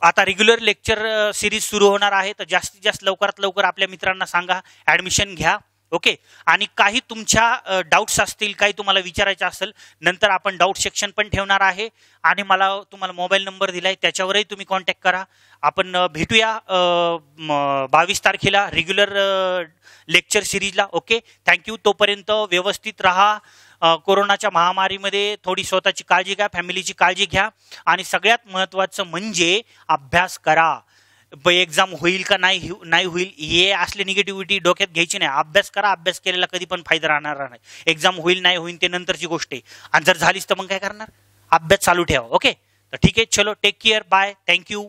आता रेग्युलर लेक्चर सिरीज सुरू होणार आहे. तर जास्तीत जास्त लवकरात लवकर आपल्या मित्रांना सांगा, ॲडमिशन घ्या. ओके, आणि काही तुमच्या डाऊट्स असतील, काही तुम्हाला विचारायचं असेल, नंतर आपण डाऊट सेक्शन पण ठेवणार आहे. आणि तुम्हाला मोबाईल नंबर दिलाय, त्याच्यावरही तुम्ही कॉन्टॅक्ट करा. आपण भेटूया 22 तारखेला रेग्युलर लेक्चर सिरीजला. Okay, thank you. तोपर्यंत व्यवस्थित राहा. कोरोनाच्या महामारीमध्ये थोडी स्वतःची काळजी घ्या, फॅमिलीची काळजी घ्या, आणि सगळ्यात महत्त्वाचं म्हणजे अभ्यास करा. एक्झाम होईल का नाही होईल हे असले निगेटिव्हिटी डोक्यात घ्यायची नाही. अभ्यास करा. अभ्यास केलेला कधी पण फायदा राहणार नाही. एक्झाम होईल नाही होईल ते नंतरची गोष्ट आहे. आणि जर झालीच तर मग काय करणार? अभ्यास चालू ठेवा. ओके, तर ठीक आहे, चलो, टेक केअर, बाय, थँक्यू.